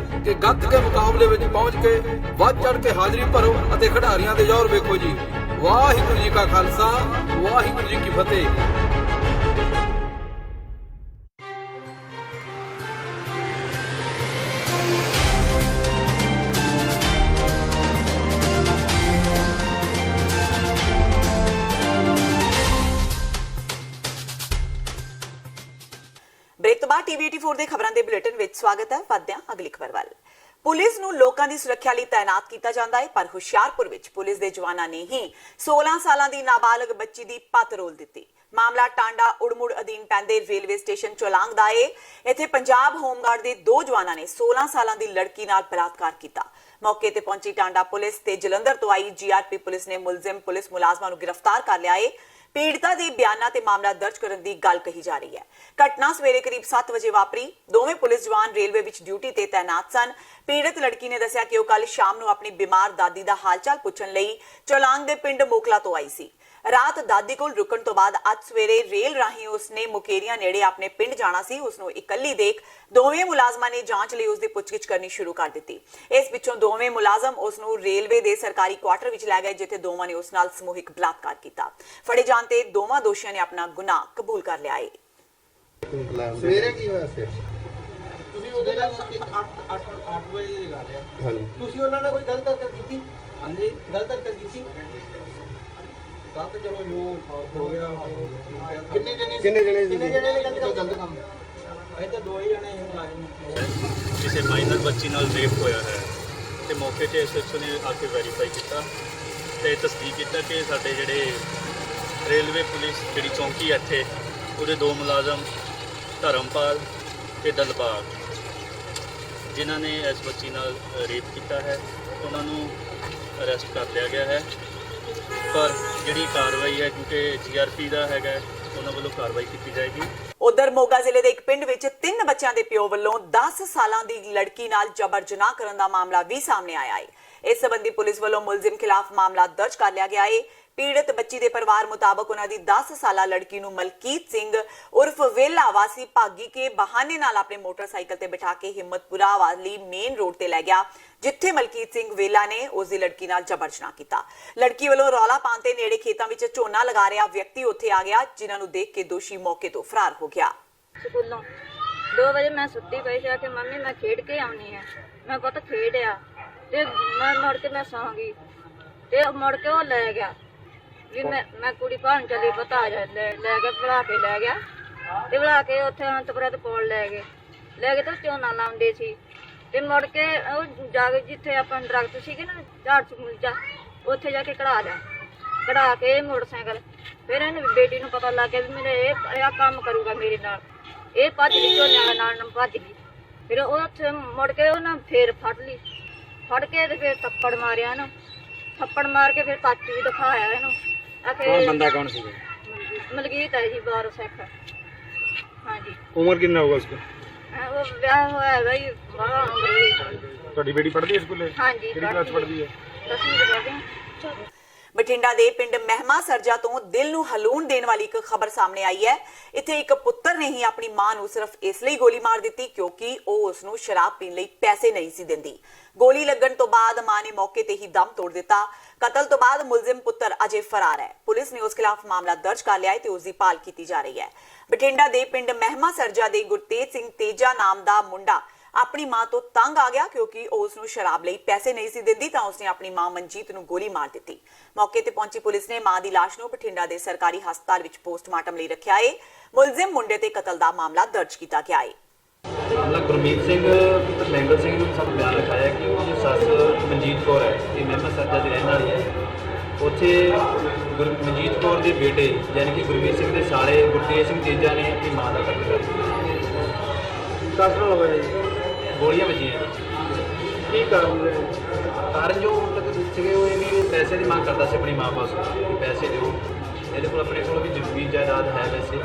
Speaker 10: ਕਿ ਗੱਤਕੇ ਮੁਕਾਬਲੇ ਵਿੱਚ ਪਹੁੰਚ ਕੇ ਵੱਧ ਚੜ੍ਹ ਕੇ ਹਾਜ਼ਰੀ ਭਰੋ ਅਤੇ ਖਿਡਾਰੀਆਂ ਦੇ ਜ਼ੋਰ ਵੇਖੋ ਜੀ। ਵਾਹਿਗੁਰੂ ਜੀ ਕਾ ਖਾਲਸਾ ਵਾਹਿਗੁਰੂ ਜੀ ਕੀ ਫਤਿਹ।
Speaker 2: ਬ੍ਰੇਕ ਤੋਂ ਬਾਅਦ TV 84 ਦੇ ਖਬਰਾਂ ਦੇ ਬੁਲੇਟਿਨ ਵਿੱਚ ਸਵਾਗਤ ਹੈ। ਵਧਦੇ ਹਾਂ ਅਗਲੀ ਖਬਰ ਵੱਲ। ਪੁਲਿਸ ਨੂੰ ਲੋਕਾਂ ਦੀ ਸੁਰੱਖਿਆ ਲਈ ਤਾਇਨਾਤ ਕੀਤਾ ਜਾਂਦਾ ਹੈ ਪਰ ਹੁਸ਼ਿਆਰਪੁਰ ਵਿੱਚ ਪੁਲਿਸ ਦੇ ਜਵਾਨਾਂ ਨੇ ਹੀ 16 ਸਾਲਾਂ ਦੀ ਨਾਬਾਲਗ ਬੱਚੀ ਦੀ ਪੱਤ ਰੋਲ ਦਿੱਤੀ। ਮਾਮਲਾ ਟਾਂਡਾ ਉੜਮੁੜ ਅਧੀਨ ਪੈਂਦੇ ਰੇਲਵੇ ਸਟੇਸ਼ਨ ਚੋਲਾਂਗ ਦਾ ਹੈ। ਇੱਥੇ ਪੰਜਾਬ ਹੋਮਗਾਰਡ ਦੇ 2 ਜਵਾਨਾਂ ਨੇ 16 ਸਾਲਾਂ ਦੀ ਲੜਕੀ ਨਾਲ ਬਲਾਤਕਾਰ ਕੀਤਾ। ਮੌਕੇ ਤੇ ਪਹੁੰਚੀ ਟਾਂਡਾ ਪੁਲਿਸ ਤੇ ਜਲੰਧਰ ਤੋਂ ਆਈ GRP ਪੁਲਿਸ ਨੇ ਮੁਲਜ਼ਮ ਪੁਲਿਸ ਮੁਲਾਜ਼ਮਾਂ ਨੂੰ ਗ੍ਰਿਫਤਾਰ ਕਰ ਲਿਆ ਹੈ। ਪੀੜਤਾ ਦੇ ਬਿਆਨਾਂ ਤੇ ਮਾਮਲਾ ਦਰਜ ਕਰਨ ਦੀ ਗੱਲ ਕਹੀ ਜਾ ਰਹੀ ਹੈ। ਘਟਨਾ ਸਵੇਰੇ ਕਰੀਬ 7 ਵਜੇ ਵਾਪਰੀ। ਦੋਵੇਂ ਪੁਲਿਸ ਜਵਾਨ ਰੇਲਵੇ ਵਿੱਚ ਡਿਊਟੀ ਤੇ ਤਾਇਨਾਤ ਸਨ। ਪੀੜਤ ਲੜਕੀ ਨੇ ਦੱਸਿਆ ਕਿ ਉਹ ਕੱਲ ਸ਼ਾਮ ਨੂੰ ਆਪਣੀ ਬਿਮਾਰ ਦਾਦੀ ਦਾ ਹਾਲਚਾਲ ਪੁੱਛਣ ਲਈ ਚੋਲਾਂਗ ਦੇ ਪਿੰਡ ਮੋਕਲਾ ਤੋਂ ਆਈ ਸੀ। ਰਾਤ ਦਾਦੀ ਕੋਲ ਰੁਕਣ ਤੋਂ ਬਾਅਦ ਅੱਜ ਸਵੇਰੇ ਰੇਲ ਰਾਹੀਂ ਉਸਨੇ ਮੁਕੇਰੀਆਂ ਨੇੜੇ ਆਪਣੇ ਪਿੰਡ ਜਾਣਾ ਸੀ। ਉਸਨੂੰ ਇਕੱਲੀ ਦੇਖ ਦੋਵੇਂ ਮੁਲਾਜ਼ਮਾਂ ਨੇ ਜਾਂਚ ਲਈ ਉਸਦੀ ਪੁੱਛਗਿੱਛ ਕਰਨੀ ਸ਼ੁਰੂ ਕਰ ਦਿੱਤੀ। ਇਸ ਪਿੱਛੋਂ ਦੋਵੇਂ ਮੁਲਾਜ਼ਮ ਉਸਨੂੰ ਰੇਲਵੇ ਦੇ ਸਰਕਾਰੀ ਕੁਆਟਰ ਵਿੱਚ ਲੈ ਗਏ ਜਿੱਥੇ ਦੋਵਾਂ ਨੇ ਉਸ ਨਾਲ ਸਮੂਹਿਕ ਬਲਾਤਕਾਰ ਕੀਤਾ। ਫੜੇ ਜਾਣ ਤੇ ਦੋਵਾਂ ਦੋਸ਼ੀਆਂ ਨੇ ਆਪਣਾ ਗੁਨਾਹ ਕਬੂਲ ਕਰ ਲਿਆ ਹੈ।
Speaker 11: ਸਵੇਰੇ ਕੀ ਹੋਇਆ ਫਿਰ?
Speaker 12: ਤੁਸੀਂ ਉਹਦੇ ਨਾਲ 8 ਵਜੇ ਦੀ ਗੱਲ ਹੈ।
Speaker 11: ਹਾਂਜੀ,
Speaker 12: ਤੁਸੀਂ ਉਹਨਾਂ ਨਾਲ ਕੋਈ ਗਲਤ ਹਰਕਤ ਕੀਤੀ?
Speaker 11: ਹਾਂਜੀ,
Speaker 12: ਗਲਤ ਹਰਕਤ ਕੀਤੀ?
Speaker 11: ਗਲਤ ਚਲੋ ਜੋ ਹੋ ਗਿਆ।
Speaker 12: ਕਿੰਨੇ ਜਣੇ
Speaker 11: ਕਿੰਨੇ ਜਣੇ ਸੀ?
Speaker 12: ਨੇ ਗਲਤ ਕੰਮ?
Speaker 4: ਕਿਸੇ ਮਾਈਨਰ ਬੱਚੀ ਨਾਲ ਰੇਪ ਹੋਇਆ ਹੈ ਤੇ ਮੌਕੇ ਤੇ ਐਸਐਚਓ ਨੇ ਆ ਕੇ ਵੈਰੀਫਾਈ ਕੀਤਾ ਤੇ ਤਸਦੀਕ ਕੀਤਾ ਕਿ ਸਾਡੇ ਜਿਹੜੇ ਰੇਲਵੇ ਪੁਲਿਸ ਜਿਹੜੀ ਚੌਂਕੀ ਹੈ ਇੱਥੇ ਉਹਦੇ 2 ਮੁਲਾਜ਼ਮ ਧਰਮਪਾਲ ਤੇ ਦਲਬਾਗ ਜਿਨ੍ਹਾਂ ਨੇ ਇਸ ਬੱਚੀ ਨਾਲ ਰੇਪ ਕੀਤਾ ਹੈ ਉਹਨਾਂ ਨੂੰ ਅਰੈਸਟ ਕਰ ਲਿਆ ਗਿਆ ਹੈ। ਪਰ ਜਿਹੜੀ ਕਾਰਵਾਈ ਹੈ ਕਿਉਂਕਿ ਜੀਆਰਪੀ ਦਾ ਹੈਗਾ ਉਹਨਾਂ ਵੱਲੋਂ ਕਾਰਵਾਈ ਕੀਤੀ ਜਾਏਗੀ।
Speaker 2: ਉਧਰ ਮੋਗਾ ਜ਼ਿਲ੍ਹੇ ਦੇ ਇੱਕ ਪਿੰਡ ਵਿੱਚ 3 ਬੱਚਿਆਂ ਦੇ ਪਿਓ ਵੱਲੋਂ 10 ਸਾਲਾਂ ਦੀ ਲੜਕੀ ਨਾਲ ਜਬਰ ਜਨਾਹ ਕਰਨ ਦਾ ਮਾਮਲਾ ਵੀ ਸਾਹਮਣੇ ਆਇਆ ਹੈ। ਇਸ ਸੰਬੰਧੀ ਪੁਲਿਸ ਵੱਲੋਂ ਮੁਲਜ਼ਮ ਖਿਲਾਫ ਮਾਮਲਾ ਦਰਜ ਕਰ ਲਿਆ ਗਿਆ ਹੈ। ਪੀੜਤ ਬੱਚੀ ਦੇ ਪਰਿਵਾਰ ਮੁਤਾਬਕ ਉਹਨਾਂ ਦੀ 10 ਸਾਲਾ ਲੜਕੀ ਨੂੰ ਮਲਕੀਤ ਸਿੰਘ ਉਰਫ ਵੇਲਾ ਵਾਸੀ ਭਾਗੀ ਕੇ ਬਹਾਨੇ ਨਾਲ ਆਪਣੇ ਮੋਟਰਸਾਈਕਲ ਤੇ ਬਿਠਾ ਕੇ ਹਿੰਮਤਪੁਰਾ ਵਾਲੀ ਮੇਨ ਰੋਡ ਤੇ ਲੈ ਗਿਆ, ਜਿੱਥੇ ਮਲਕੀਤ ਸਿੰਘ ਵੇਲਾ ਨੇ ਉਸ ਦੀ ਲੜਕੀ ਨਾਲ ਜਬਰ ਜਨਾਹ ਕੀਤਾ। ਲੜਕੀ ਵੱਲੋਂ ਰੌਲਾ ਪਾਉਣ ਤੇ ਨੇੜੇ ਖੇਤਾਂ ਵਿੱਚ ਝੋਨਾ ਲਗਾ ਰਿਹਾ ਵਿਅਕਤੀ ਉੱਥੇ ਆ ਗਿਆ, ਜਿਨ੍ਹਾਂ ਨੂੰ ਦੇਖ ਕੇ ਦੋਸ਼ੀ ਮੌਕੇ ਤੋਂ ਫਰਾਰ ਹੋ ਗਿਆ।
Speaker 13: ਸਕੂਲੋਂ 2 ਵਜੇ ਮੈਂ ਸੁੱਤੀ ਪਈ ਸੀ ਆ ਕੇ ਮੰਮੀ ਮੈਂ ਖੇਡ ਕੇ ਆਉਣੀ ਹੈ। ਮੈਂ ਪੁੱਤ ਖੇਡਿਆ ਤੇ ਮੈਂ ਮੁੜ ਕੇ ਮੈਂ ਸੌਂ ਗਈ ਤੇ ਮੁੜ ਕੇ ਉਹ ਲੈ ਗਿਆ ਵੀ ਮੈਂ ਕੁੜੀ ਭਾਣ ਚਲੀ ਪਤਾ ਆ ਜਾ ਲੈ ਕੇ ਬੁਲਾ ਕੇ ਲੈ ਗਿਆ ਤੇ ਬੁਲਾ ਕੇ ਉੱਥੇ ਅੰਤਪੁਰਾ ਦੇ ਕੋਲ ਲੈ ਗਏ ਤੇ ਝੋਨਾ ਲਾਉਂਦੇ ਸੀ ਤੇ ਮੁੜ ਕੇ ਉਹ ਜਾ ਕੇ ਜਿੱਥੇ ਆਪਾਂ ਦਰਖਤ ਸੀਗੇ ਨਾ ਝਾੜ ਚਮੂਜਾ ਉੱਥੇ ਜਾ ਕੇ ਕਢਾ ਕੇ ਮੋਟਰਸਾਈਕਲ ਫਿਰ ਇਹਨੂੰ ਬੇਟੀ ਨੂੰ ਪਤਾ ਲੱਗ ਗਿਆ ਵੀ ਮੇਰੇ ਇਹ ਕੰਮ ਕਰੂਗਾ ਮੇਰੇ ਨਾਲ। ਇਹ ਭੱਜ ਗਈ ਝੋਨੇ ਨਾਲ ਭੱਜ ਗਈ। ਫਿਰ ਉਹ ਉੱਥੇ ਮੁੜ ਕੇ ਉਹਨਾਂ ਫੇਰ ਫੜ ਕੇ ਤੇ ਫਿਰ ਥੱਪੜ ਮਾਰਿਆ ਇਹਨੂੰ। ਥੱਪੜ ਮਾਰ ਕੇ ਫਿਰ ਕੱਚ ਵੀ ਦਿਖਾਇਆ ਇਹਨੂੰ।
Speaker 4: ਕੌਣ ਬੰਦਾ ਕੌਣ ਸੀ?
Speaker 13: ਮਲਕੀਤ ਹੈ ਜੀ 12 ਸਿੱਖ। ਹਾਂਜੀ।
Speaker 5: ਉਮਰ ਕਿੰਨਾ ਹੋਗਾ ਉਸका?
Speaker 13: ਉਹ ਵਿਆਹ ਹੋਇਆ ਹੈ ਬਈ ਬੜਾ ਉਮਰ।
Speaker 5: ਤੁਹਾਡੀ ਬੇਟੀ ਪੜ੍ਹਦੀ ਹੈ ਸਕੂਲੇ?
Speaker 13: ਹਾਂਜੀ।
Speaker 5: ਕਿਹੜੀ ਕਲਾਸ ਪੜ੍ਹਦੀ ਹੈ?
Speaker 13: 10ਵੀਂ ਚ ਪੜ੍ਹਦੀ ਹਾਂ।
Speaker 2: ਬਠਿੰਡਾ ਦੇ ਪਿੰਡ ਮਹਿਮਾ ਸਰਜਾ ਤੋਂ ਦਿਲ ਨੂੰ ਹਲੂਣ ਦੇਣ ਵਾਲੀ ਇੱਕ ਖਬਰ ਸਾਹਮਣੇ ਆਈ ਹੈ। ਇੱਥੇ ਇੱਕ ਪੁੱਤਰ ਨੇ ਹੀ ਆਪਣੀ ਮਾਂ ਨੂੰ ਸਿਰਫ ਇਸ ਲਈ ਗੋਲੀ ਮਾਰ ਦਿੱਤੀ ਕਿਉਂਕਿ ਉਹ ਉਸ ਨੂੰ ਸ਼ਰਾਬ ਪੀਣ ਲਈ ਪੈਸੇ ਨਹੀਂ ਸੀ ਦਿੰਦੀ। ਗੋਲੀ ਲੱਗਣ ਤੋਂ ਬਾਅਦ ਮਾਂ ਨੇ ਮੌਕੇ ਤੇ ਹੀ ਦਮ ਤੋੜ ਦਿੱਤਾ। ਕਤਲ ਤੋਂ ਬਾਅਦ ਮੁਲਜ਼ਮ ਪੁੱਤਰ ਅਜੇ ਫਰਾਰ ਹੈ। ਪੁਲਿਸ ਨੇ ਉਸ ਖਿਲਾਫ ਮਾਮਲਾ ਦਰਜ ਕਰ ਲਿਆ ਹੈ ਤੇ ਉਸ ਦੀ ਭਾਲ ਕੀਤੀ ਜਾ ਰਹੀ ਹੈ। ਬਠਿੰਡਾ ਦੇ ਪਿੰਡ ਮਹਿਮਾ ਸਰਜਾ ਦੇ ਗੁਰਤੇਜ ਸਿੰਘ ਤੇਜਾ ਨਾਮ ਦਾ ਮੁੰਡਾ ਆਪਣੀ ਮਾਂ ਤੋਂ ਤੰਗ ਆ ਗਿਆ ਕਿਉਂਕਿ ਉਹ ਉਸ ਨੂੰ ਸ਼ਰਾਬ ਲਈ ਪੈਸੇ ਨਹੀਂ ਸੀ ਦਿੰਦੀ ਤਾਂ ਉਸਨੇ ਆਪਣੀ ਮਾਂ ਮਨਜੀਤ ਨੂੰ ਗੋਲੀ ਮਾਰ ਦਿੱਤੀ। ਮੌਕੇ ਤੇ ਪਹੁੰਚੀ ਪੁਲਿਸ ਨੇ ਮਾਂ ਦੀ ਲਾਸ਼ ਨੂੰ ਬਠਿੰਡਾ ਦੇ ਸਰਕਾਰੀ ਹਸਪਤਾਲ ਵਿੱਚ ਪੋਸਟਮਾਰਟਮ ਲਈ ਰੱਖਿਆ ਹੈ। ਮੁਲਜ਼ਮ ਮੁੰਡੇ ਤੇ ਕਤਲ ਦਾ ਮਾਮਲਾ ਦਰਜ ਕੀਤਾ ਗਿਆ ਹੈ।
Speaker 14: ਮਾਮਲਾ ਗੁਰਮੀਤ ਸਿੰਘ ਪੁੱਤਰ ਮੈਂਗਲ ਸਿੰਘ ਨੂੰ ਸਾਨੂੰ ਬਿਆਨ ਲਿਖਾਇਆ ਕਿ ਉਹਦੀ ਸੱਸ ਮਨਜੀਤ ਕੌਰ ਹੈ ਇਹ ਮਹਿਮਾ ਸਰਜਾ ਦੀ ਰਹਿਣ ਵਾਲੀ ਹੈ। ਉੱਥੇ ਮਨਜੀਤ ਕੌਰ ਦੇ ਬੇਟੇ ਯਾਨੀ ਕਿ ਗੁਰਮੀਤ ਸਿੰਘ ਦੇ ਸਾਲੇ ਗੁਰਤੇਜ ਸਿੰਘ ਤੇਜਾ ਨੇ ਆਪਣੀ ਮਾਂ ਦਾ ਕਤਲ ਕਰ ਦਿੱਤਾ।
Speaker 11: ਕਾਸਲ ਹੋਇਆ ਜੀ
Speaker 14: ਗੋਲੀਆਂ ਵੱਜੀਆਂ।
Speaker 11: ਕੀ
Speaker 14: ਕਾਰਨ ਜੋ ਮਤਲਬ ਸੀਗੇ ਉਹ ਇਹ ਵੀ ਪੈਸੇ ਦੀ ਮੰਗ ਕਰਦਾ ਸੀ ਆਪਣੀ ਮਾਂ ਪਾਸ ਕਿ ਪੈਸੇ ਦਿਓ। ਇਹਦੇ ਕੋਲ ਆਪਣੇ ਕੋਲ ਵੀ ਜ਼ਮੀਨ ਜਾਇਦਾਦ ਹੈ ਵੈਸੇ,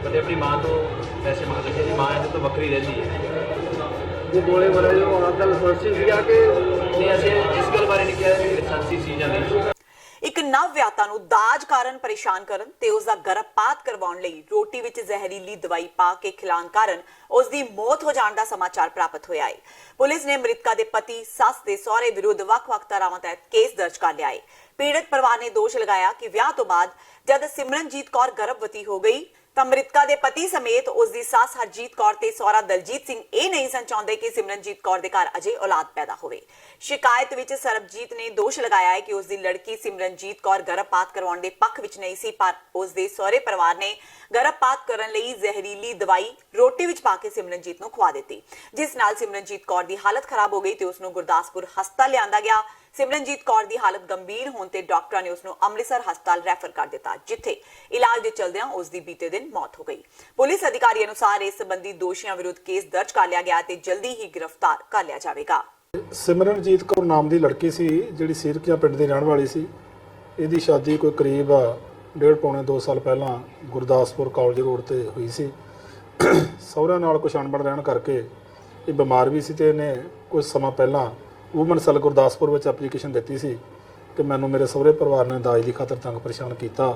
Speaker 14: ਪਰ ਆਪਣੀ ਮਾਂ ਤੋਂ ਪੈਸੇ ਮੰਗਦਾ ਸੀ। ਇਹਦੀ ਮਾਂ ਇਹਦੇ ਤੋਂ ਵੱਖਰੀ ਰਹਿੰਦੀ ਹੈ।
Speaker 11: ਜੇ ਗੋਲੇ ਮਾਰੇ ਜੋ ਆਪ ਦਾ ਲਾਇਸੈਂਸ ਸੀ ਆ ਕੇ
Speaker 14: ਨਹੀਂ ਅਸੀਂ ਇਸ ਗੱਲ ਬਾਰੇ ਨਹੀਂ ਕਿਹਾ ਕਿ ਲਾਇਸੈਂਸੀ ਸੀ ਜਾਂ ਨਹੀਂ।
Speaker 2: ਇੱਕ ਨਵਵਿਆਹਤਾ ਨੂੰ ਦਾਜ ਕਾਰਨ ਪਰੇਸ਼ਾਨ ਕਰਨ ਤੇ ਉਸ ਦਾ ਗਰਭਪਾਤ ਕਰਵਾਉਣ ਲਈ ਰੋਟੀ ਵਿੱਚ ਜ਼ਹਿਰੀਲੀ ਦਵਾਈ ਪਾ ਕੇ ਖਿਲਾਉਣ ਕਾਰਨ ਉਸ ਦੀ ਮੌਤ ਹੋ ਜਾਣ ਦਾ ਸਮਾਚਾਰ ਪ੍ਰਾਪਤ ਹੋਇਆ ਹੈ। ਪੁਲਿਸ ਨੇ ਮ੍ਰਿਤਕਾ ਦੇ ਪਤੀ, ਸੱਸ ਤੇ ਸਹੁਰੇ ਵਿਰੁੱਧ ਵੱਖ-ਵੱਖ ਧਾਰਾਵਾਂ ਤਹਿਤ ਕੇਸ ਦਰਜ ਕਰ ਲਿਆ ਹੈ। ਪੀੜਤ ਪਰਿਵਾਰ ਨੇ ਦੋਸ਼ ਲਗਾਇਆ ਕਿ ਵਿਆਹ ਤੋਂ ਬਾਅਦ ਜਦ ਸਿਮਰਨਜੀਤ ਕੌਰ ਗਰਭਵਤੀ ਹੋ ਗਈ ਤਾਂ ਮ੍ਰਿਤਕਾ ਦੇ ਪਤੀ ਸਮੇਤ ਉਸ ਦੀ ਸੱਸ ਹਰਜੀਤ ਕੌਰ ਤੇ ਸਹੁਰਾ ਦਲਜੀਤ ਸਿੰਘ ਇਹ ਨਹੀਂ ਸਨ ਚਾਹੁੰਦੇ ਕਿ ਸਿਮਰਨਜੀਤ ਕੌਰ ਦੇ ਘਰ ਅਜੇ ਔਲਾਦ ਪੈਦਾ ਹੋਵੇ। ਸ਼ਿਕਾਇਤ ਵਿੱਚ ਸਰਬਜੀਤ ਨੇ ਦੋਸ਼ ਲਗਾਇਆ ਹੈ ਕਿ ਉਸ ਦੀ ਲੜਕੀ ਸਿਮਰਨਜੀਤ ਕੌਰ ਗਰਭਪਾਤ ਕਰਵਾਉਣ ਦੇ ਪੱਖ ਵਿੱਚ ਨਹੀਂ ਸੀ, ਪਰ ਉਸ ਦੇ ਸਹੁਰੇ ਪਰਿਵਾਰ ਨੇ ਗਰਭਪਾਤ ਕਰਨ ਲਈ ਜ਼ਹਿਰੀਲੀ ਦਵਾਈ ਰੋਟੀ ਵਿੱਚ ਪਾ ਕੇ ਸਿਮਰਨਜੀਤ ਨੂੰ ਖਵਾ ਦਿੱਤੀ, ਜਿਸ ਨਾਲ ਸਿਮਰਨਜੀਤ ਕੌਰ ਦੀ ਹਾਲਤ ਖਰਾਬ ਹੋ ਗਈ ਤੇ ਉਸ ਨੂੰ ਗੁਰਦਾਸਪੁਰ ਹਸਪਤਾਲ ਲਿਆਂਦਾ ਗਿਆ। ਸਿਮਰਨਜੀਤ ਕੌਰ ਦੀ ਹਾਲਤ ਗੰਭੀਰ ਹੋਣ ਤੇ ਡਾਕਟਰਾਂ ਨੇ ਉਸ ਨੂੰ ਅੰਮ੍ਰਿਤਸਰ ਹਸਪਤਾਲ ਰੈਫਰ ਕਰ ਦਿੱਤਾ, ਜਿੱਥੇ ਇਲਾਜ ਦੇ ਚਲਦਿਆਂ ਉਸ ਦੀ ਬੀਤੇ ਦਿਨ ਮੌਤ ਹੋ ਗਈ। ਪੁਲਿਸ ਅਧਿਕਾਰੀ ਅਨੁਸਾਰ ਇਸ ਸੰਬੰਧੀ ਦੋਸ਼ੀਆਂ ਵਿਰੁੱਧ ਕੇਸ ਦਰਜ ਕਰ ਲਿਆ ਗਿਆ ਤੇ ਜਲਦੀ ਹੀ ਗ੍ਰਿਫਤਾਰ ਕਰ ਲਿਆ ਜਾਵੇਗਾ।
Speaker 15: ਸਿਮਰਨਜੀਤ ਕੌਰ ਨਾਮ ਦੀ ਲੜਕੀ ਸੀ ਜਿਹੜੀ ਸੀਰਕੀਆਂ ਪਿੰਡ ਦੀ ਰਹਿਣ ਵਾਲੀ ਸੀ। ਇਹਦੀ ਸ਼ਾਦੀ ਕੋਈ ਕਰੀਬ 1.5-2 ਸਾਲ ਪਹਿਲਾਂ ਗੁਰਦਾਸਪੁਰ ਕਾਲਜ ਰੋਡ ਤੇ ਹੋਈ ਸੀ। ਸਹੁਰਿਆਂ ਨਾਲ ਕੁਛ ਅਣਬਣ ਰਹਿਣ ਕਰਕੇ ਇਹ ਬਿਮਾਰ ਵੀ ਸੀ ਤੇ ਇਹਨੇ ਕੁਝ ਸਮਾਂ ਪਹਿਲਾਂ ਵੂਮਨ ਸੈੱਲ ਗੁਰਦਾਸਪੁਰ ਵਿੱਚ ਐਪਲੀਕੇਸ਼ਨ ਦਿੱਤੀ ਸੀ ਕਿ ਮੈਨੂੰ ਮੇਰੇ ਸਹੁਰੇ ਪਰਿਵਾਰ ਨੇ ਦਾਜ ਦੀ ਖਾਤਰ ਤੰਗ ਪਰੇਸ਼ਾਨ ਕੀਤਾ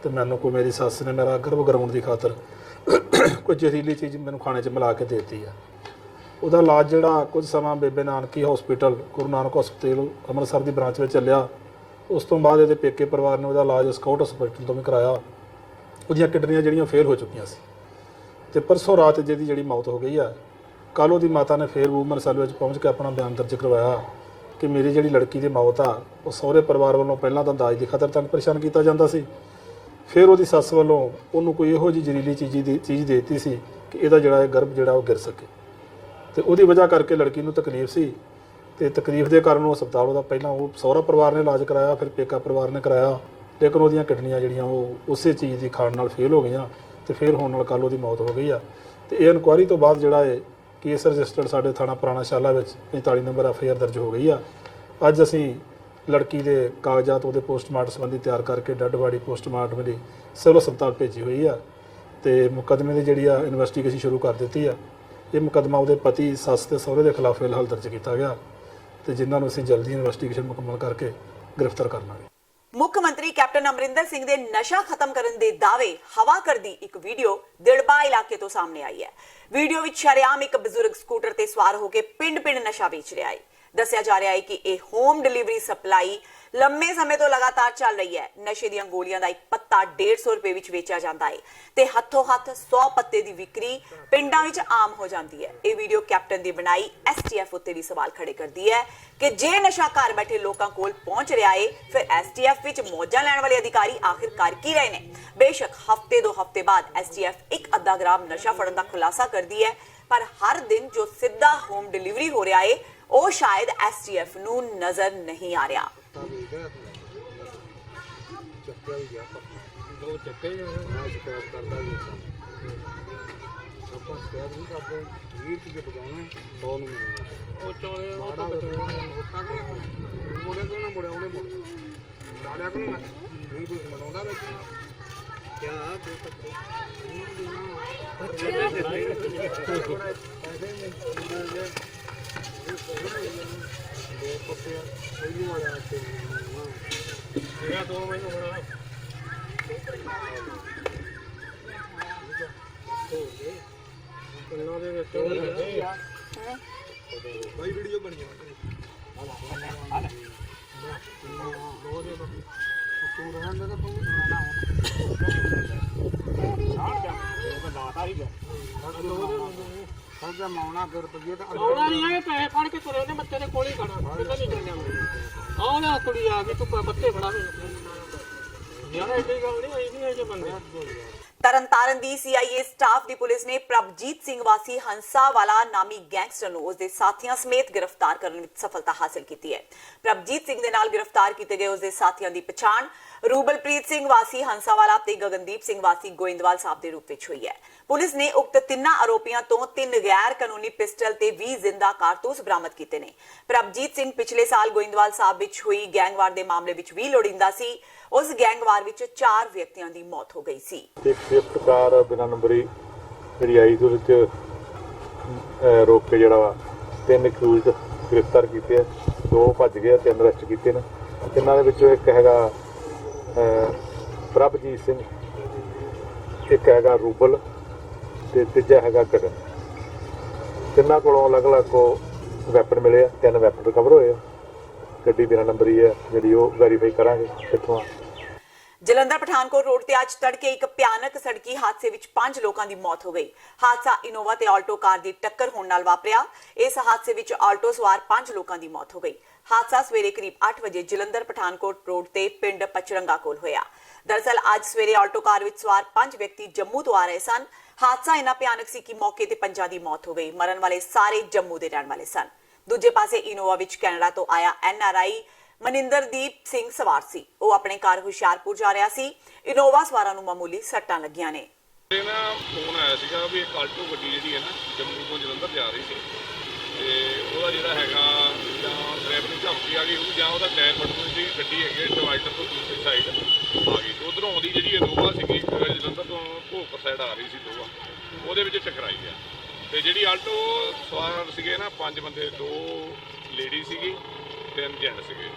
Speaker 15: ਤੇ ਮੈਨੂੰ ਕੋਈ ਮੇਰੀ ਸੱਸ ਨੇ ਮੇਰਾ ਗਰਭ ਕਰਾਉਣ ਦੀ ਖਾਤਰ ਕੋਈ ਜ਼ਹਿਰੀਲੀ ਚੀਜ਼ ਮੈਨੂੰ ਖਾਣੇ 'ਚ ਮਿਲਾ ਕੇ ਦੇ ਦਿੱਤੀ ਆ। ਉਹਦਾ ਇਲਾਜ ਜਿਹੜਾ ਕੁਝ ਸਮਾਂ ਬੇਬੇ ਨਾਨਕੀ ਹਸਪੀਟਲ, ਗੁਰੂ ਨਾਨਕ ਹਸਪਤਾਲ ਅੰਮ੍ਰਿਤਸਰ ਦੀ ਬ੍ਰਾਂਚ ਵਿੱਚ ਚੱਲਿਆ। ਉਸ ਤੋਂ ਬਾਅਦ ਇਹਦੇ ਪੇਕੇ ਪਰਿਵਾਰ ਨੇ ਉਹਦਾ ਇਲਾਜ ਸਕਾਊਟ ਹਸਪੀਟਲ ਤੋਂ ਵੀ ਕਰਾਇਆ। ਉਹਦੀਆਂ ਕਿਡਨੀਆਂ ਜਿਹੜੀਆਂ ਫੇਲ ਹੋ ਚੁੱਕੀਆਂ ਸੀ ਤੇ ਪਰਸੋਂ ਰਾਤ ਜਿਹਦੀ ਜਿਹੜੀ ਮੌਤ ਹੋ ਗਈ ਆ। ਕੱਲ੍ਹ ਉਹਦੀ ਮਾਤਾ ਨੇ ਫੇਰ ਵੂਮਨ ਸੈੱਲ ਵਿੱਚ ਪਹੁੰਚ ਕੇ ਆਪਣਾ ਬਿਆਨ ਦਰਜ ਕਰਵਾਇਆ ਕਿ ਮੇਰੀ ਜਿਹੜੀ ਲੜਕੀ ਦੀ ਮੌਤ ਆ ਉਹ ਸਹੁਰੇ ਪਰਿਵਾਰ ਵੱਲੋਂ ਪਹਿਲਾਂ ਤਾਂ ਦਾਜ ਦੀ ਖਾਤਰ ਤੰਗ ਪਰੇਸ਼ਾਨ ਕੀਤਾ ਜਾਂਦਾ ਸੀ, ਫਿਰ ਉਹਦੀ ਸੱਸ ਵੱਲੋਂ ਉਹਨੂੰ ਕੋਈ ਇਹੋ ਜਿਹੀ ਜ਼ਹਿਰੀਲੀ ਚੀਜ਼ ਦੇ ਦਿੱਤੀ ਸੀ ਕਿ ਇਹਦਾ ਜਿਹੜਾ ਇਹ ਗਰਭ ਜਿਹੜਾ ਉਹ ਗਿਰ ਸਕੇ। ਤੇ ਉਹਦੀ ਵਜ੍ਹਾ ਕਰਕੇ ਲੜਕੀ ਨੂੰ ਤਕਲੀਫ ਸੀ ਤੇ ਤਕਲੀਫ ਦੇ ਕਾਰਨ ਉਹ ਹਸਪਤਾਲ ਉਹਦਾ ਪਹਿਲਾਂ ਉਹ ਸਹੁਰਾ ਪਰਿਵਾਰ ਨੇ ਇਲਾਜ ਕਰਾਇਆ, ਫਿਰ ਪੇਕਾ ਪਰਿਵਾਰ ਨੇ ਕਰਾਇਆ, ਲੇਕਿਨ ਉਹਦੀਆਂ ਕਿਡਨੀਆਂ ਜਿਹੜੀਆਂ ਉਹ ਉਸੇ ਚੀਜ਼ ਦੀ ਖਾਣ ਨਾਲ ਫੇਲ ਹੋ ਗਈਆਂ ਤੇ ਫਿਰ ਹੋਣ ਨਾਲ ਕੱਲ੍ਹ ਉਹਦੀ ਮੌਤ ਹੋ ਗਈ ਆ। ਤੇ ਇਹ ਇਨਕੁਆਇਰੀ ਤੋਂ ਬਾਅਦ ਜਿਹੜਾ ਇਹ ਕੇਸ ਰਜਿਸਟਰਡ ਸਾਡੇ ਥਾਣਾ ਪੁਰਾਣਾ ਸ਼ਾਲਾ ਵਿੱਚ 45 ਨੰਬਰ FIR ਦਰਜ ਹੋ ਗਈ ਆ। ਅੱਜ ਅਸੀਂ ਲੜਕੀ ਦੇ ਕਾਗਜ਼ਾਤ ਉਹਦੇ ਪੋਸਟਮਾਰਟਮ ਸੰਬੰਧੀ ਤਿਆਰ ਕਰਕੇ ਡੈੱਡ ਬਾਡੀ ਪੋਸਟਮਾਰਟਮ ਲਈ ਸਿਵਲ ਹਸਪਤਾਲ ਭੇਜੀ ਹੋਈ ਆ ਤੇ ਮੁਕੱਦਮੇ ਦੀ ਜਿਹੜੀ ਆ ਇਨਵੈਸਟੀਗੇਸ਼ਨ ਸ਼ੁਰੂ ਕਰ ਦਿੱਤੀ ਆ। ਇਹ ਮੁਕੱਦਮਾ ਉਹਦੇ ਪਤੀ, ਸੱਸ ਤੇ ਸਹੁਰੇ ਦੇ ਖਿਲਾਫ ਫਿਲਹਾਲ ਦਰਜ ਕੀਤਾ ਗਿਆ ਤੇ ਜਿਨ੍ਹਾਂ ਨੂੰ ਅਸੀਂ ਜਲਦੀ ਇਨਵੈਸਟੀਗੇਸ਼ਨ ਮੁਕੰਮਲ ਕਰਕੇ ਗ੍ਰਿਫਤਾਰ ਕਰ ਲਾਂਗੇ।
Speaker 2: ਮੁੱਖ ਮੰਤਰੀ ਕੈਪਟਨ ਅਮਰਿੰਦਰ ਸਿੰਘ ਦੇ ਨਸ਼ਾ ਖਤਮ ਕਰਨ ਦੇ ਦਾਅਵੇ ਹਵਾ ਕਰਦੀ ਇੱਕ ਵੀਡੀਓ ਦਿੜਬਾ ਇਲਾਕੇ ਤੋਂ ਸਾਹਮਣੇ ਆਈ ਹੈ। ਵੀਡੀਓ ਵਿੱਚ ਸ਼ਰੇਆਮ ਇੱਕ ਬਜ਼ੁਰਗ ਸਕੂਟਰ ਤੇ ਸਵਾਰ ਹੋ ਕੇ ਪਿੰਡ-ਪਿੰਡ ਨਸ਼ਾ ਵੇਚ ਰਿਹਾ ਹੈ। ਦੱਸਿਆ ਜਾ ਰਿਹਾ ਹੈ ਕਿ ਇਹ ਹੋਮ ਡਿਲੀਵਰੀ ਸਪਲਾਈ ਲੰਮੇ ਸਮੇਂ ਤੋਂ ਲਗਾਤਾਰ ਚੱਲ ਰਹੀ ਹੈ। ਨਸ਼ੇ ਦੀਆਂ ਗੋਲੀਆਂ ਦਾ ਇੱਕ ਪੱਤਾ 150 ਰੁਪਏ ਵਿੱਚ ਵੇਚਿਆ ਜਾਂਦਾ ਹੈ ਤੇ ਹੱਥੋਂ ਹੱਥ 100 ਪੱਤੇ ਦੀ ਵਿਕਰੀ ਪਿੰਡਾਂ ਵਿੱਚ ਆਮ ਹੋ ਜਾਂਦੀ ਹੈ। ਇਹ ਵੀਡੀਓ ਕੈਪਟਨ ਦੀ ਬਣਾਈ STF ਉੱਤੇ ਵੀ ਸਵਾਲ ਖੜੇ ਕਰਦੀ ਹੈ ਕਿ ਜੇ ਨਸ਼ਾ ਘਰ ਬੈਠੇ ਲੋਕਾਂ ਕੋਲ ਪਹੁੰਚ ਰਿਹਾ ਹੈ ਫਿਰ STF ਵਿੱਚ ਮੌਜਾਂ ਲੈਣ ਵਾਲੇ ਅਧਿਕਾਰੀ ਆਖਿਰ ਕਰ ਕੀ ਰਹੇ ਨੇ। ਬੇਸ਼ੱਕ ਹਫ਼ਤੇ 2 ਹਫ਼ਤੇ ਬਾਅਦ STF 1 ਅੱਧਾ ਗ੍ਰਾਮ ਨਸ਼ਾ ਫੜਨ ਦਾ ਖੁਲਾਸਾ ਕਰਦੀ ਹੈ, ਪਰ ਹਰ ਦਿਨ ਜੋ ਸਿੱਧਾ ਹੋਮ ਡਿਲੀਵਰੀ ਹੋ ਰਿਹਾ ਹੈ ਉਹ ਸ਼ਾਇਦ STF ਨੂੰ ਨਜ਼ਰ ਨਹੀਂ ਆ ਰਿਹਾ।
Speaker 12: ਪੈਸੇ ਫੜ ਕੇ ਤੁਰੇ ਨੇ ਬੱਚੇ ਦੇ ਕੋਲ ਹੀ ਖੜਾ ਕਿੱਦਾਂ ਨਿਕਲ ਜਾਣਾ। ਆਹ ਨਾ ਕੁੜੀ ਆ ਗਈ, ਤੂੰ ਪੱਤੇ ਫੜਾ ਯਾਰ, ਐਡੀ ਗੱਲ ਨਹੀਂ, ਇਹ ਨਹੀਂ ਜੇ ਬੰਦੇ।
Speaker 2: ਤਰਨਤਾਰਨ ਦੀ CIA ਸਟਾਫ ਦੀ ਪੁਲਿਸ ਨੇ ਪ੍ਰਭਜੀਤ ਸਿੰਘ ਵਾਸੀ ਹੰਸਾਵਾਲਾ ਨਾਮੀ ਗੈਂਗਸਟਰ ਨੂੰ ਉਸਦੇ ਸਾਥੀਆਂ ਸਮੇਤ ਗ੍ਰਿਫਤਾਰ ਕਰਨ ਵਿੱਚ ਸਫਲਤਾ ਹਾਸਲ ਕੀਤੀ ਹੈ। ਪ੍ਰਭਜੀਤ ਸਿੰਘ ਦੇ ਨਾਲ ਗ੍ਰਿਫਤਾਰ ਕੀਤੇ ਗਏ ਉਸਦੇ ਸਾਥੀਆਂ ਦੀ ਪਛਾਣ ਰੂਬਲਪ੍ਰੀਤ ਸਿੰਘ ਵਾਸੀ ਹੰਸਾਵਾਲਾ ਤੇ ਗਗਨਦੀਪ ਸਿੰਘ ਵਾਸੀ ਗੋਇੰਦਵਾਲ ਸਾਹਿਬ ਦੇ ਰੂਪ ਵਿੱਚ ਹੋਈ ਹੈ। ਪੁਲਿਸ ਨੇ ਉਕਤ ਤਿੰਨਾਂ ਆਰੋਪੀਆਂ ਤੋਂ 3 ਗੈਰ ਕਾਨੂੰਨੀ ਪਿਸਟਲ ਤੇ 20 ਜ਼ਿੰਦਾ ਕਾਰਤੂਸ ਬਰਾਮਦ ਕੀਤੇ ਨੇ। ਪ੍ਰਭਜੀਤ ਸਿੰਘ ਪਿਛਲੇ ਸਾਲ ਗੋਇੰਦਵਾਲ ਸਾਹਿਬ ਵਿੱਚ ਹੋਈ ਗੈਂਗਵਾਰ ਦੇ ਮਾਮਲੇ ਵਿੱਚ ਵੀ ਲੋੜੀਂਦਾ ਸੀ। ਉਸ ਗੈਂਗਵਾਰ ਵਿੱਚ 4 ਵਿਅਕਤੀਆਂ ਦੀ ਮੌਤ ਹੋ ਗਈ ਸੀ।
Speaker 16: ਇੱਕ ਸਵਿਫਟ ਕਾਰ ਬਿਨਾਂ ਨੰਬਰੀ ਜਿਹੜੀ ਆਈ ਸੀ ਉਹਦੇ ਵਿੱਚ ਰੋਕ ਕੇ ਜਿਹੜਾ 3 ਅਕਿਊਜ਼ਡ ਗ੍ਰਿਫਤਾਰ ਕੀਤੇ ਆ, 2 ਭੱਜ ਗਏ, 3 ਅਰੈਸਟ ਕੀਤੇ ਨੇ। ਇਹਨਾਂ ਦੇ ਵਿੱਚੋਂ ਇੱਕ ਹੈਗਾ ਪ੍ਰਭਜੀਤ ਸਿੰਘ, ਇੱਕ ਹੈਗਾ ਰੂਬਲ ਤੇ ਤੀਜਾ ਹੈਗਾ ਗਗਨ। ਤਿੰਨਾਂ ਕੋਲੋਂ ਅਲੱਗ-ਅਲੱਗ ਵੈਪਨ ਮਿਲੇ ਆ, 3 ਵੈਪਨ ਰਿਕਵਰ ਹੋਏ ਆ। ਗੱਡੀ ਬਿਨਾਂ ਨੰਬਰੀ ਹੈ ਜਿਹੜੀ ਉਹ ਵੈਰੀਫਾਈ ਕਰਾਂਗੇ ਕਿੱਥੋਂ ਆ।
Speaker 2: ਜਲੰਧਰ ਪਠਾਨਕੋਟ ਰੋਡ ਤੇ ਅੱਜ ਤੜਕੇ ਇੱਕ ਭਿਆਨਕ ਸੜਕੀ ਹਾਦਸੇ ਵਿੱਚ 5 ਲੋਕਾਂ ਦੀ ਮੌਤ ਹੋ ਗਈ। ਹਾਦਸਾ ਇਨੋਵਾ ਤੇ ਆਲਟੋ ਕਾਰ ਦੀ ਟੱਕਰ ਹੋਣ ਨਾਲ ਵਾਪਰਿਆ। ਇਸ ਹਾਦਸੇ ਵਿੱਚ ਆਲਟੋ ਸਵਾਰ 5 ਲੋਕਾਂ ਦੀ ਮੌਤ ਹੋ ਗਈ। ਹਾਦਸਾ ਸਵੇਰੇ ਕਰੀਬ 8 ਵਜੇ ਜਲੰਧਰ ਪਠਾਨਕੋਟ ਰੋਡ ਤੇ ਪਿੰਡ ਪਚਰੰਗਾ ਕੋਲ ਹੋਇਆ। ਦਰਅਸਲ ਅੱਜ ਸਵੇਰੇ ਆਲਟੋ ਕਾਰ ਵਿੱਚ ਸਵਾਰ 5 ਵਿਅਕਤੀ ਜੰਮੂ ਤੋਂ ਆ ਰਹੇ ਸਨ। ਹਾਦਸਾ ਇੰਨਾ ਭਿਆਨਕ ਸੀ ਕਿ ਮੌਕੇ ਤੇ 5 ਦੀ ਮੌਤ ਹੋ ਗਈ। ਮਰਨ ਵਾਲੇ ਸਾਰੇ ਜੰਮੂ ਦੇ ਰਹਿਣ ਵਾਲੇ ਸਨ। ਦੂਜੇ ਪਾਸੇ ਇਨੋਵਾ ਵਿੱਚ ਕੈਨੇਡਾ ਤੋਂ ਆਇਆ NRI ਮਨਿੰਦਰਦੀਪ ਸਿੰਘ ਸਵਾਰ ਸੀ। ਉਹ ਆਪਣੇ ਘਰ ਹੁਸ਼ਿਆਰਪੁਰ ਜਾ ਰਿਹਾ ਸੀ। ਇਨੋਵਾ ਸਵਾਰਾਂ ਨੂੰ ਮਾਮੂਲੀ ਸੱਟਾਂ ਲੱਗੀਆਂ ਨੇ।
Speaker 5: ਨਾ ਫੋਨ ਆਇਆ ਸੀਗਾ ਵੀ ਇੱਕ ਆਲਟੋ ਗੱਡੀ ਜਿਹੜੀ ਹੈ ਨਾ ਜੰਮੂ ਤੋਂ ਜਲੰਧਰ ਜਾ ਰਹੀ ਸੀ ਤੇ ਉਹਦਾ ਜਿਹੜਾ ਹੈਗਾ ਜਾਂ ਡਰਾਈਵਰ ਨੂੰ ਝਪਕੀ ਆ ਗਈ ਉਹ ਜਾਂ ਉਹਦਾ ਟਾਇਰ ਫਟਣ ਦੀ ਗੱਡੀ ਹੈਗੀ ਡਿਵਾਈਡਰ ਤੋਂ ਦੂਸਰੀ ਸਾਈਡ ਆ ਗਈ ਤੇ ਉਧਰੋਂ ਆਉਂਦੀ ਜਿਹੜੀ ਇਨੋਵਾ ਸੀਗੀ ਜਲੰਧਰ ਤੋਂ ਭੋਗਪੁਰ ਸਾਈਡ ਆ ਰਹੀ ਸੀ ਦੋਵਾ, ਉਹਦੇ ਵਿੱਚ ਟਕਰਾਈ ਆ। ਤੇ ਜਿਹੜੀ ਆਲਟੋ ਸਵਾਰ ਸੀਗੇ ਨਾ 5 ਬੰਦੇ, 2 ਲੇਡੀ ਸੀਗੀ, 3 ਜੈਂਟ ਸੀਗੇ।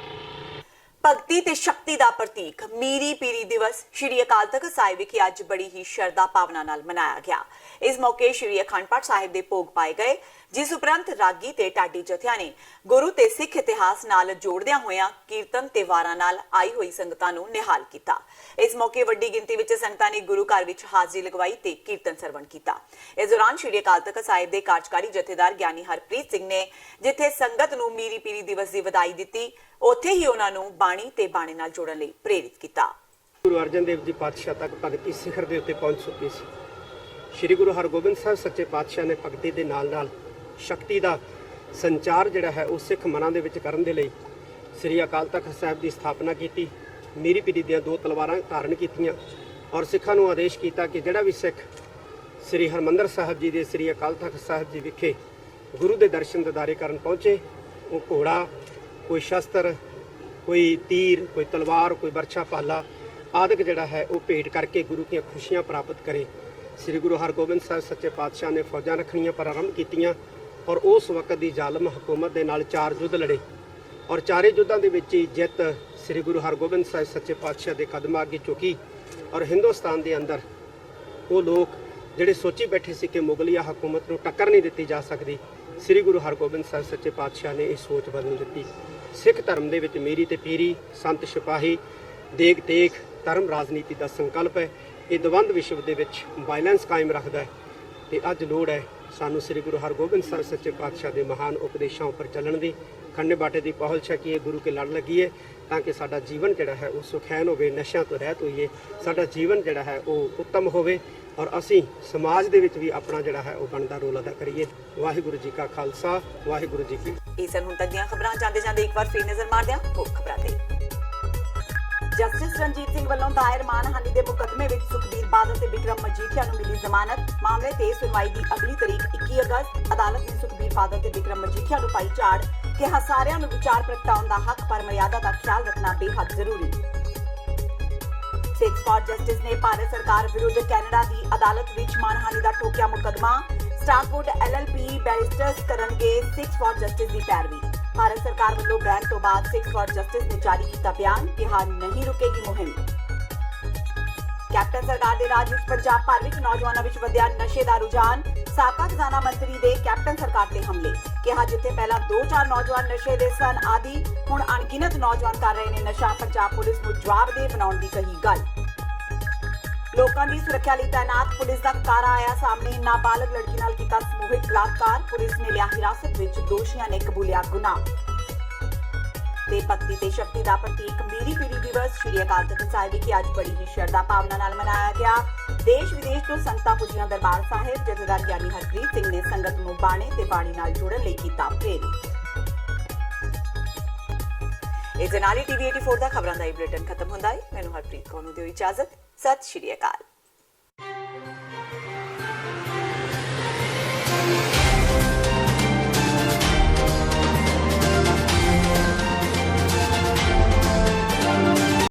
Speaker 2: ਭਗਤੀ ਤੇ ਸ਼ਕਤੀ ਦਾ ਪ੍ਰਤੀਕ ਮੀਰੀ ਪੀਰੀ ਦਿਵਸ ਸ਼੍ਰੀ ਅਕਾਲ ਤਖਤ ਸਾਹਿਬ ਵਿਖੇ ਅੱਜ ਬੜੀ ਹੀ ਸ਼ਰਧਾ ਭਾਵਨਾ ਨਾਲ ਮਨਾਇਆ ਗਿਆ। ਇਸ ਮੌਕੇ ਸ਼੍ਰੀ ਅਖੰਡ ਪਾਠ ਸਾਹਿਬ ਦੇ ਭੋਗ ਪਾਏ ਗਏ, ਜਿਸ ਉਪਰੰਤ ਰਾਗੀ ਤੇ ਢਾਡੀ ਜਥਿਆਂ ਨੇ ਗੁਰੂ ਤੇ ਸਿੱਖ ਇਤਿਹਾਸ ਨਾਲ ਜੋੜਦਿਆਂ ਹੋਇਆਂ ਕੀਰਤਨ ਤੇ ਵਾਰਾਂ ਨਾਲ ਆਈ ਹੋਈ ਸੰਗਤਾਂ ਨੂੰ ਨਿਹਾਲ ਕੀਤਾ। ਇਸ ਮੌਕੇ ਵੱਡੀ ਗਿਣਤੀ ਵਿੱਚ ਸੰਗਤਾਂ ਨੇ ਗੁਰੂ ਘਰ ਵਿੱਚ ਹਾਜ਼ਰੀ ਲਗਵਾਈ ਤੇ ਕੀਰਤਨ ਸਰਵਣ ਕੀਤਾ। ਇਸ ਦੌਰਾਨ ਸ਼੍ਰੀ ਅਕਾਲ ਤਖਤ ਸਾਹਿਬ ਦੇ ਕਾਰਜਕਾਰੀ ਜਥੇਦਾਰ ਗਿਆਨੀ ਹਰਪ੍ਰੀਤ ਸਿੰਘ ਨੇ ਜਿੱਥੇ ਸੰਗਤ ਨੂੰ ਮੀਰੀ ਪੀਰੀ ਦਿਵਸ ਦੀ ਵਧਾਈ ਦਿੱਤੀ, ਉੱਥੇ ਹੀ ਉਹਨਾਂ ਨੂੰ ਬਾਣੀ ਤੇ ਬਾਣੇ ਨਾਲ ਜੋੜਨ ਲਈ ਪ੍ਰੇਰਿਤ ਕੀਤਾ।
Speaker 11: ਗੁਰੂ ਅਰਜਨ ਦੇਵ ਜੀ ਪਾਤਸ਼ਾਹ ਤੱਕ ਭਗਤੀ ਸਿਖਰ ਦੇ ਉੱਤੇ ਪਹੁੰਚ ਚੁੱਕੀ ਸੀ।
Speaker 17: ਸ੍ਰੀ ਗੁਰੂ ਹਰਗੋਬਿੰਦ ਸਾਹਿਬ ਸੱਚੇ ਪਾਤਸ਼ਾਹ ਨੇ ਭਗਤੀ ਦੇ ਨਾਲ ਸ਼ਕਤੀ ਦਾ ਸੰਚਾਰ ਜਿਹੜਾ ਹੈ ਉਹ ਸਿੱਖ ਮਨਾਂ ਦੇ ਵਿੱਚ ਕਰਨ ਦੇ ਲਈ ਸ੍ਰੀ ਅਕਾਲ ਤਖਤ ਸਾਹਿਬ ਦੀ ਸਥਾਪਨਾ ਕੀਤੀ। ਮੀਰੀ ਪੀਰੀ ਦੀਆਂ 2 ਤਲਵਾਰਾਂ ਧਾਰਨ ਕੀਤੀਆਂ ਔਰ ਸਿੱਖਾਂ ਨੂੰ ਆਦੇਸ਼ ਕੀਤਾ ਕਿ ਜਿਹੜਾ ਵੀ ਸਿੱਖ ਸ੍ਰੀ ਹਰਮੰਦਰ ਸਾਹਿਬ ਜੀ ਦੇ ਸ੍ਰੀ ਅਕਾਲ ਤਖਤ ਸਾਹਿਬ ਜੀ ਵਿਖੇ ਗੁਰੂ ਦੇ ਦਰਸ਼ਨ ਦਿਦਾਰੇ ਕਰਨ ਪਹੁੰਚੇ, ਉਹ ਘੋੜਾ, ਕੋਈ ਸ਼ਸਤਰ, ਕੋਈ ਤੀਰ, ਕੋਈ ਤਲਵਾਰ, ਕੋਈ ਬਰਛਾ ਪਾਲਾ ਆਦਿਕ ਜਿਹੜਾ ਹੈ ਉਹ ਭੇਟ ਕਰਕੇ ਗੁਰੂ ਦੀਆਂ ਖੁਸ਼ੀਆਂ ਪ੍ਰਾਪਤ ਕਰੇ। ਸ੍ਰੀ ਗੁਰੂ ਹਰਗੋਬਿੰਦ ਸਾਹਿਬ ਸੱਚੇ ਪਾਤਸ਼ਾਹ ਨੇ ਫੌਜਾਂ ਰੱਖਣੀਆਂ ਪ੍ਰਾਰੰਭ ਕੀਤੀਆਂ ਔਰ ਉਸ ਵਕਤ ਦੀ ਜ਼ਾਲਮ ਹਕੂਮਤ ਦੇ ਨਾਲ 4 ਯੁੱਧ ਲੜੇ ਔਰ 4 ਯੁੱਧਾਂ ਦੇ ਵਿੱਚ ਹੀ ਜਿੱਤ ਸ੍ਰੀ ਗੁਰੂ ਹਰਗੋਬਿੰਦ ਸਾਹਿਬ ਸੱਚੇ ਪਾਤਸ਼ਾਹ ਦੇ ਕਦਮਾਂ ਅੱਗੇ ਝੁਕੀ ਔਰ ਹਿੰਦੁਸਤਾਨ ਦੇ ਅੰਦਰ ਉਹ ਲੋਕ ਜਿਹੜੇ ਸੋਚੀ ਬੈਠੇ ਸੀ ਕਿ ਮੁਗਲਿਆ ਹਕੂਮਤ ਨੂੰ ਟੱਕਰ ਨਹੀਂ ਦਿੱਤੀ ਜਾ ਸਕਦੀ, ਸ੍ਰੀ ਗੁਰੂ ਹਰਗੋਬਿੰਦ ਸਾਹਿਬ ਸੱਚੇ ਪਾਤਸ਼ਾਹ ਨੇ ਇਹ ਸੋਚ ਬਦਲ ਦਿੱਤੀ। ਸਿੱਖ ਧਰਮ ਦੇ ਵਿੱਚ ਮੀਰੀ ਤੇ ਪੀਰੀ, ਸੰਤ ਸਿਪਾਹੀ, ਦੇਗ ਤੇਗ ਧਰਮ ਰਾਜਨੀਤੀ ਦਾ ਸੰਕਲਪ ਹੈ। ਇਹ ਦਵੰਦ ਵਿਸ਼ਵ ਦੇ ਵਿੱਚ ਵਾਇਲੈਂਸ ਕਾਇਮ ਰੱਖਦਾ ਹੈ ਤੇ ਅੱਜ ਲੋੜ ਹੈ ਸਾਨੂੰ ਸ੍ਰੀ ਗੁਰੂ ਹਰਗੋਬਿੰਦ ਸਾਹਿਬ ਸੱਚੇ ਪਾਤਸ਼ਾਹ ਦੇ ਮਹਾਨ ਉਪਦੇਸ਼ਾਂ ਉੱਪਰ ਚੱਲਣ ਦੀ। ਖੰਡੇ ਬਾਟੇ ਦੀ ਪਹੁਲ ਛਕੀਏ, ਗੁਰੂ ਕੇ ਲੜ ਲੱਗੀਏ ਤਾਂ ਕਿ ਸਾਡਾ ਜੀਵਨ ਜਿਹੜਾ ਹੈ ਉਹ ਸੁਖੈਨ ਹੋਵੇ, ਨਸ਼ਿਆਂ ਤੋਂ ਰਹਿਤ ਹੋਈਏ, ਸਾਡਾ ਜੀਵਨ ਜਿਹੜਾ ਹੈ ਉਹ ਉੱਤਮ ਹੋਵੇ ਔਰ ਅਸੀਂ ਸਮਾਜ ਦੇ ਵਿੱਚ ਵੀ ਆਪਣਾ ਜਿਹੜਾ ਹੈ ਉਹ ਬਣਦਾ ਰੋਲ ਅਦਾ ਕਰੀਏ। ਵਾਹਿਗੁਰੂ ਜੀ ਕਾ ਖਾਲਸਾ, ਵਾਹਿਗੁਰੂ ਜੀ ਕੀ ਫਤਿਹ।
Speaker 2: ਇਹ ਸਨ ਹੁਣ ਤੱਕ ਦੀਆਂ ਖਬਰਾਂ। ਜਾਂਦੇ ਇੱਕ ਵਾਰ ਫਿਰ ਨਜ਼ਰ ਮਾਰਦੇ ਹਾਂ ਮੁੱਖ ਖਬਰਾਂ ਤੇ। ਜਸਟਿਸ ਰਣਜੀਤ ਸਿੰਘ ਵੱਲੋਂ ਦਾਇਰ ਮਾਨਹਾਨੀ ਦੇ ਮੁਕੱਦਮੇ ਵਿੱਚ ਸੁਖਬੀਰ ਬਾਦਲ ਤੇ ਬਿਕਰਮ ਮਜੀਠੀਆ ਨੂੰ ਮਿਲੀ ਜ਼ਮਾਨਤ। ਮਾਮਲੇ ਤੇ ਸੁਣਵਾਈ ਦੀ ਅਗਲੀ ਤਾਰੀਖ 21 ਅਗਸਤ। ਅਦਾਲਤ ਨੇ ਸੁਖਬੀਰ ਬਾਦਲ ਤੇ ਬਿਕਰਮ ਮਜੀਠੀਆ ਨੂੰ ਪਾਈ ਝਾੜ, ਕਿਹਾ ਸਾਰਿਆਂ ਨੂੰ ਵਿਚਾਰ ਪ੍ਰਗਟਾਉਣ ਦਾ ਹੱਕ ਪਰ ਮਰਿਆਦਾ ਦਾ ਖਿਆਲ ਰੱਖਣਾ ਬੇਹੱਦ ਜ਼ਰੂਰੀ। ਸਿੱਖਸ ਫਾਰ ਜਸਟਿਸ ਨੇ ਭਾਰਤ ਸਰਕਾਰ ਵਿਰੁੱਧ ਕੈਨੇਡਾ ਦੀ ਅਦਾਲਤ ਵਿੱਚ ਮਾਨਹਾਨੀ ਦਾ ਠੋਕਿਆ ਮੁਕੱਦਮਾ। ਸਟਾਰਕਵੁੱਡ LLP ਬੈਰਿਸਟਰਸ ਕਰਨਗੇ ਸਿੱਖਸ ਫਾਰ ਜਸਟਿਸ ਦੀ ਪੈਰਵੀ। ਭਾਰਤ ਸਰਕਾਰ ਵੱਲੋਂ ਬੈਨ ਤੋਂ ਬਾਅਦ ਸਿੱਖਸ ਫਾਰ ਜਸਟਿਸ ਨੇ ਜਾਰੀ ਕੀਤਾ ਬਿਆਨ, ਕਿਹਾ ਨਹੀਂ ਰੁਕੇਗੀ ਮੁਹਿੰਮ। ਕੈਪਟਨ ਸਰਕਾਰ ਦੇ ਰਾਜ ਵਿੱਚ ਪੰਜਾਬ ਭਰ ਵਿੱਚ ਨੌਜਵਾਨਾਂ ਵਿੱਚ ਵਧਿਆ ਨਸ਼ੇ ਦਾ ਰੁਝਾਨ। ਸਾਬਕਾ ਖਜ਼ਾਨਾ ਮੰਤਰੀ ਦੇ ਕੈਪਟਨ ਸਰਕਾਰ ਤੇ ਹਮਲੇ, ਕਿਹਾ ਜਿੱਥੇ ਪਹਿਲਾਂ 2-4 ਨੌਜਵਾਨ ਨਸ਼ੇ ਦੇ ਸਨ ਆਦੀ, ਹੁਣ ਅਣਗਿਣਤ ਨੌਜਵਾਨ ਕਰ ਰਹੇ ਨੇ ਨਸ਼ਾ। ਪੰਜਾਬ ਪੁਲਿਸ ਨੂੰ ਜਵਾਬਦੇਹ ਬਣਾਉਣ ਦੀ ਕਹੀ ਗੱਲ। ਲੋਕਾਂ ਦੀ ਸੁਰੱਖਿਆ ਲਈ ਤਾਇਨਾਤ ਪੁਲਿਸ ਦਾ ਕਾਰਾ ਆਇਆ ਸਾਹਮਣੇ। ਨਾਬਾਲਗ ਲੜਕੀ ਨਾਲ ਕੀਤਾ ਸਮੂਹਿਕ ਬਲਾਤਕਾਰ, ਪੁਲਿਸ ਨੇ ਲਿਆ ਹਿਰਾਸਤ ਵਿੱਚ, ਦੋਸ਼ੀਆਂ ਨੇ ਕਬੂਲਿਆ ਗੁਨਾਹ। ਤੇ ਭਗਤੀ ਤੇ ਸ਼ਕਤੀ ਦਾ ਪ੍ਰਤੀਕ ਮੀਰੀ ਪੀਰੀ ਦਿਵਸ ਸ੍ਰੀ ਅਕਾਲ ਤਖਤ ਸਾਹਿਬ ਵਿਖੇ ਅੱਜ ਬੜੀ ਹੀ ਸ਼ਰਧਾ ਭਾਵਨਾ ਨਾਲ ਮਨਾਇਆ ਗਿਆ। ਦੇਸ਼ ਵਿਦੇਸ਼ ਤੋਂ ਸੰਗਤਾਂ ਪੁੱਜੀਆਂ ਦਰਬਾਰ ਸਾਹਿਬ। ਜਥੇਦਾਰ ਗਿਆਨੀ ਹਰਪ੍ਰੀਤ ਸਿੰਘ ਨੇ ਸੰਗਤ ਨੂੰ ਬਾਣੇ ਤੇ ਬਾਣੀ ਨਾਲ ਜੁੜਨ ਲਈ ਕੀਤਾ ਪ੍ਰੇਰਿਤ। ਇਸ ਦੇ ਨਾਲ ਹੀ TV 84 ਦਾ ਖਬਰਾਂ ਦਾ ਇਹ ਬੁਲੇਟਿਨ ਖਤਮ ਹੁੰਦਾ ਹੈ। ਮੈਨੂੰ ਹਰਪ੍ਰੀਤ ਕੌਰ ਨੂੰ ਦਿਓ ਇਜਾਜ਼ਤ। ਸਤਿ ਸ਼੍ਰੀ ਅਕਾਲ।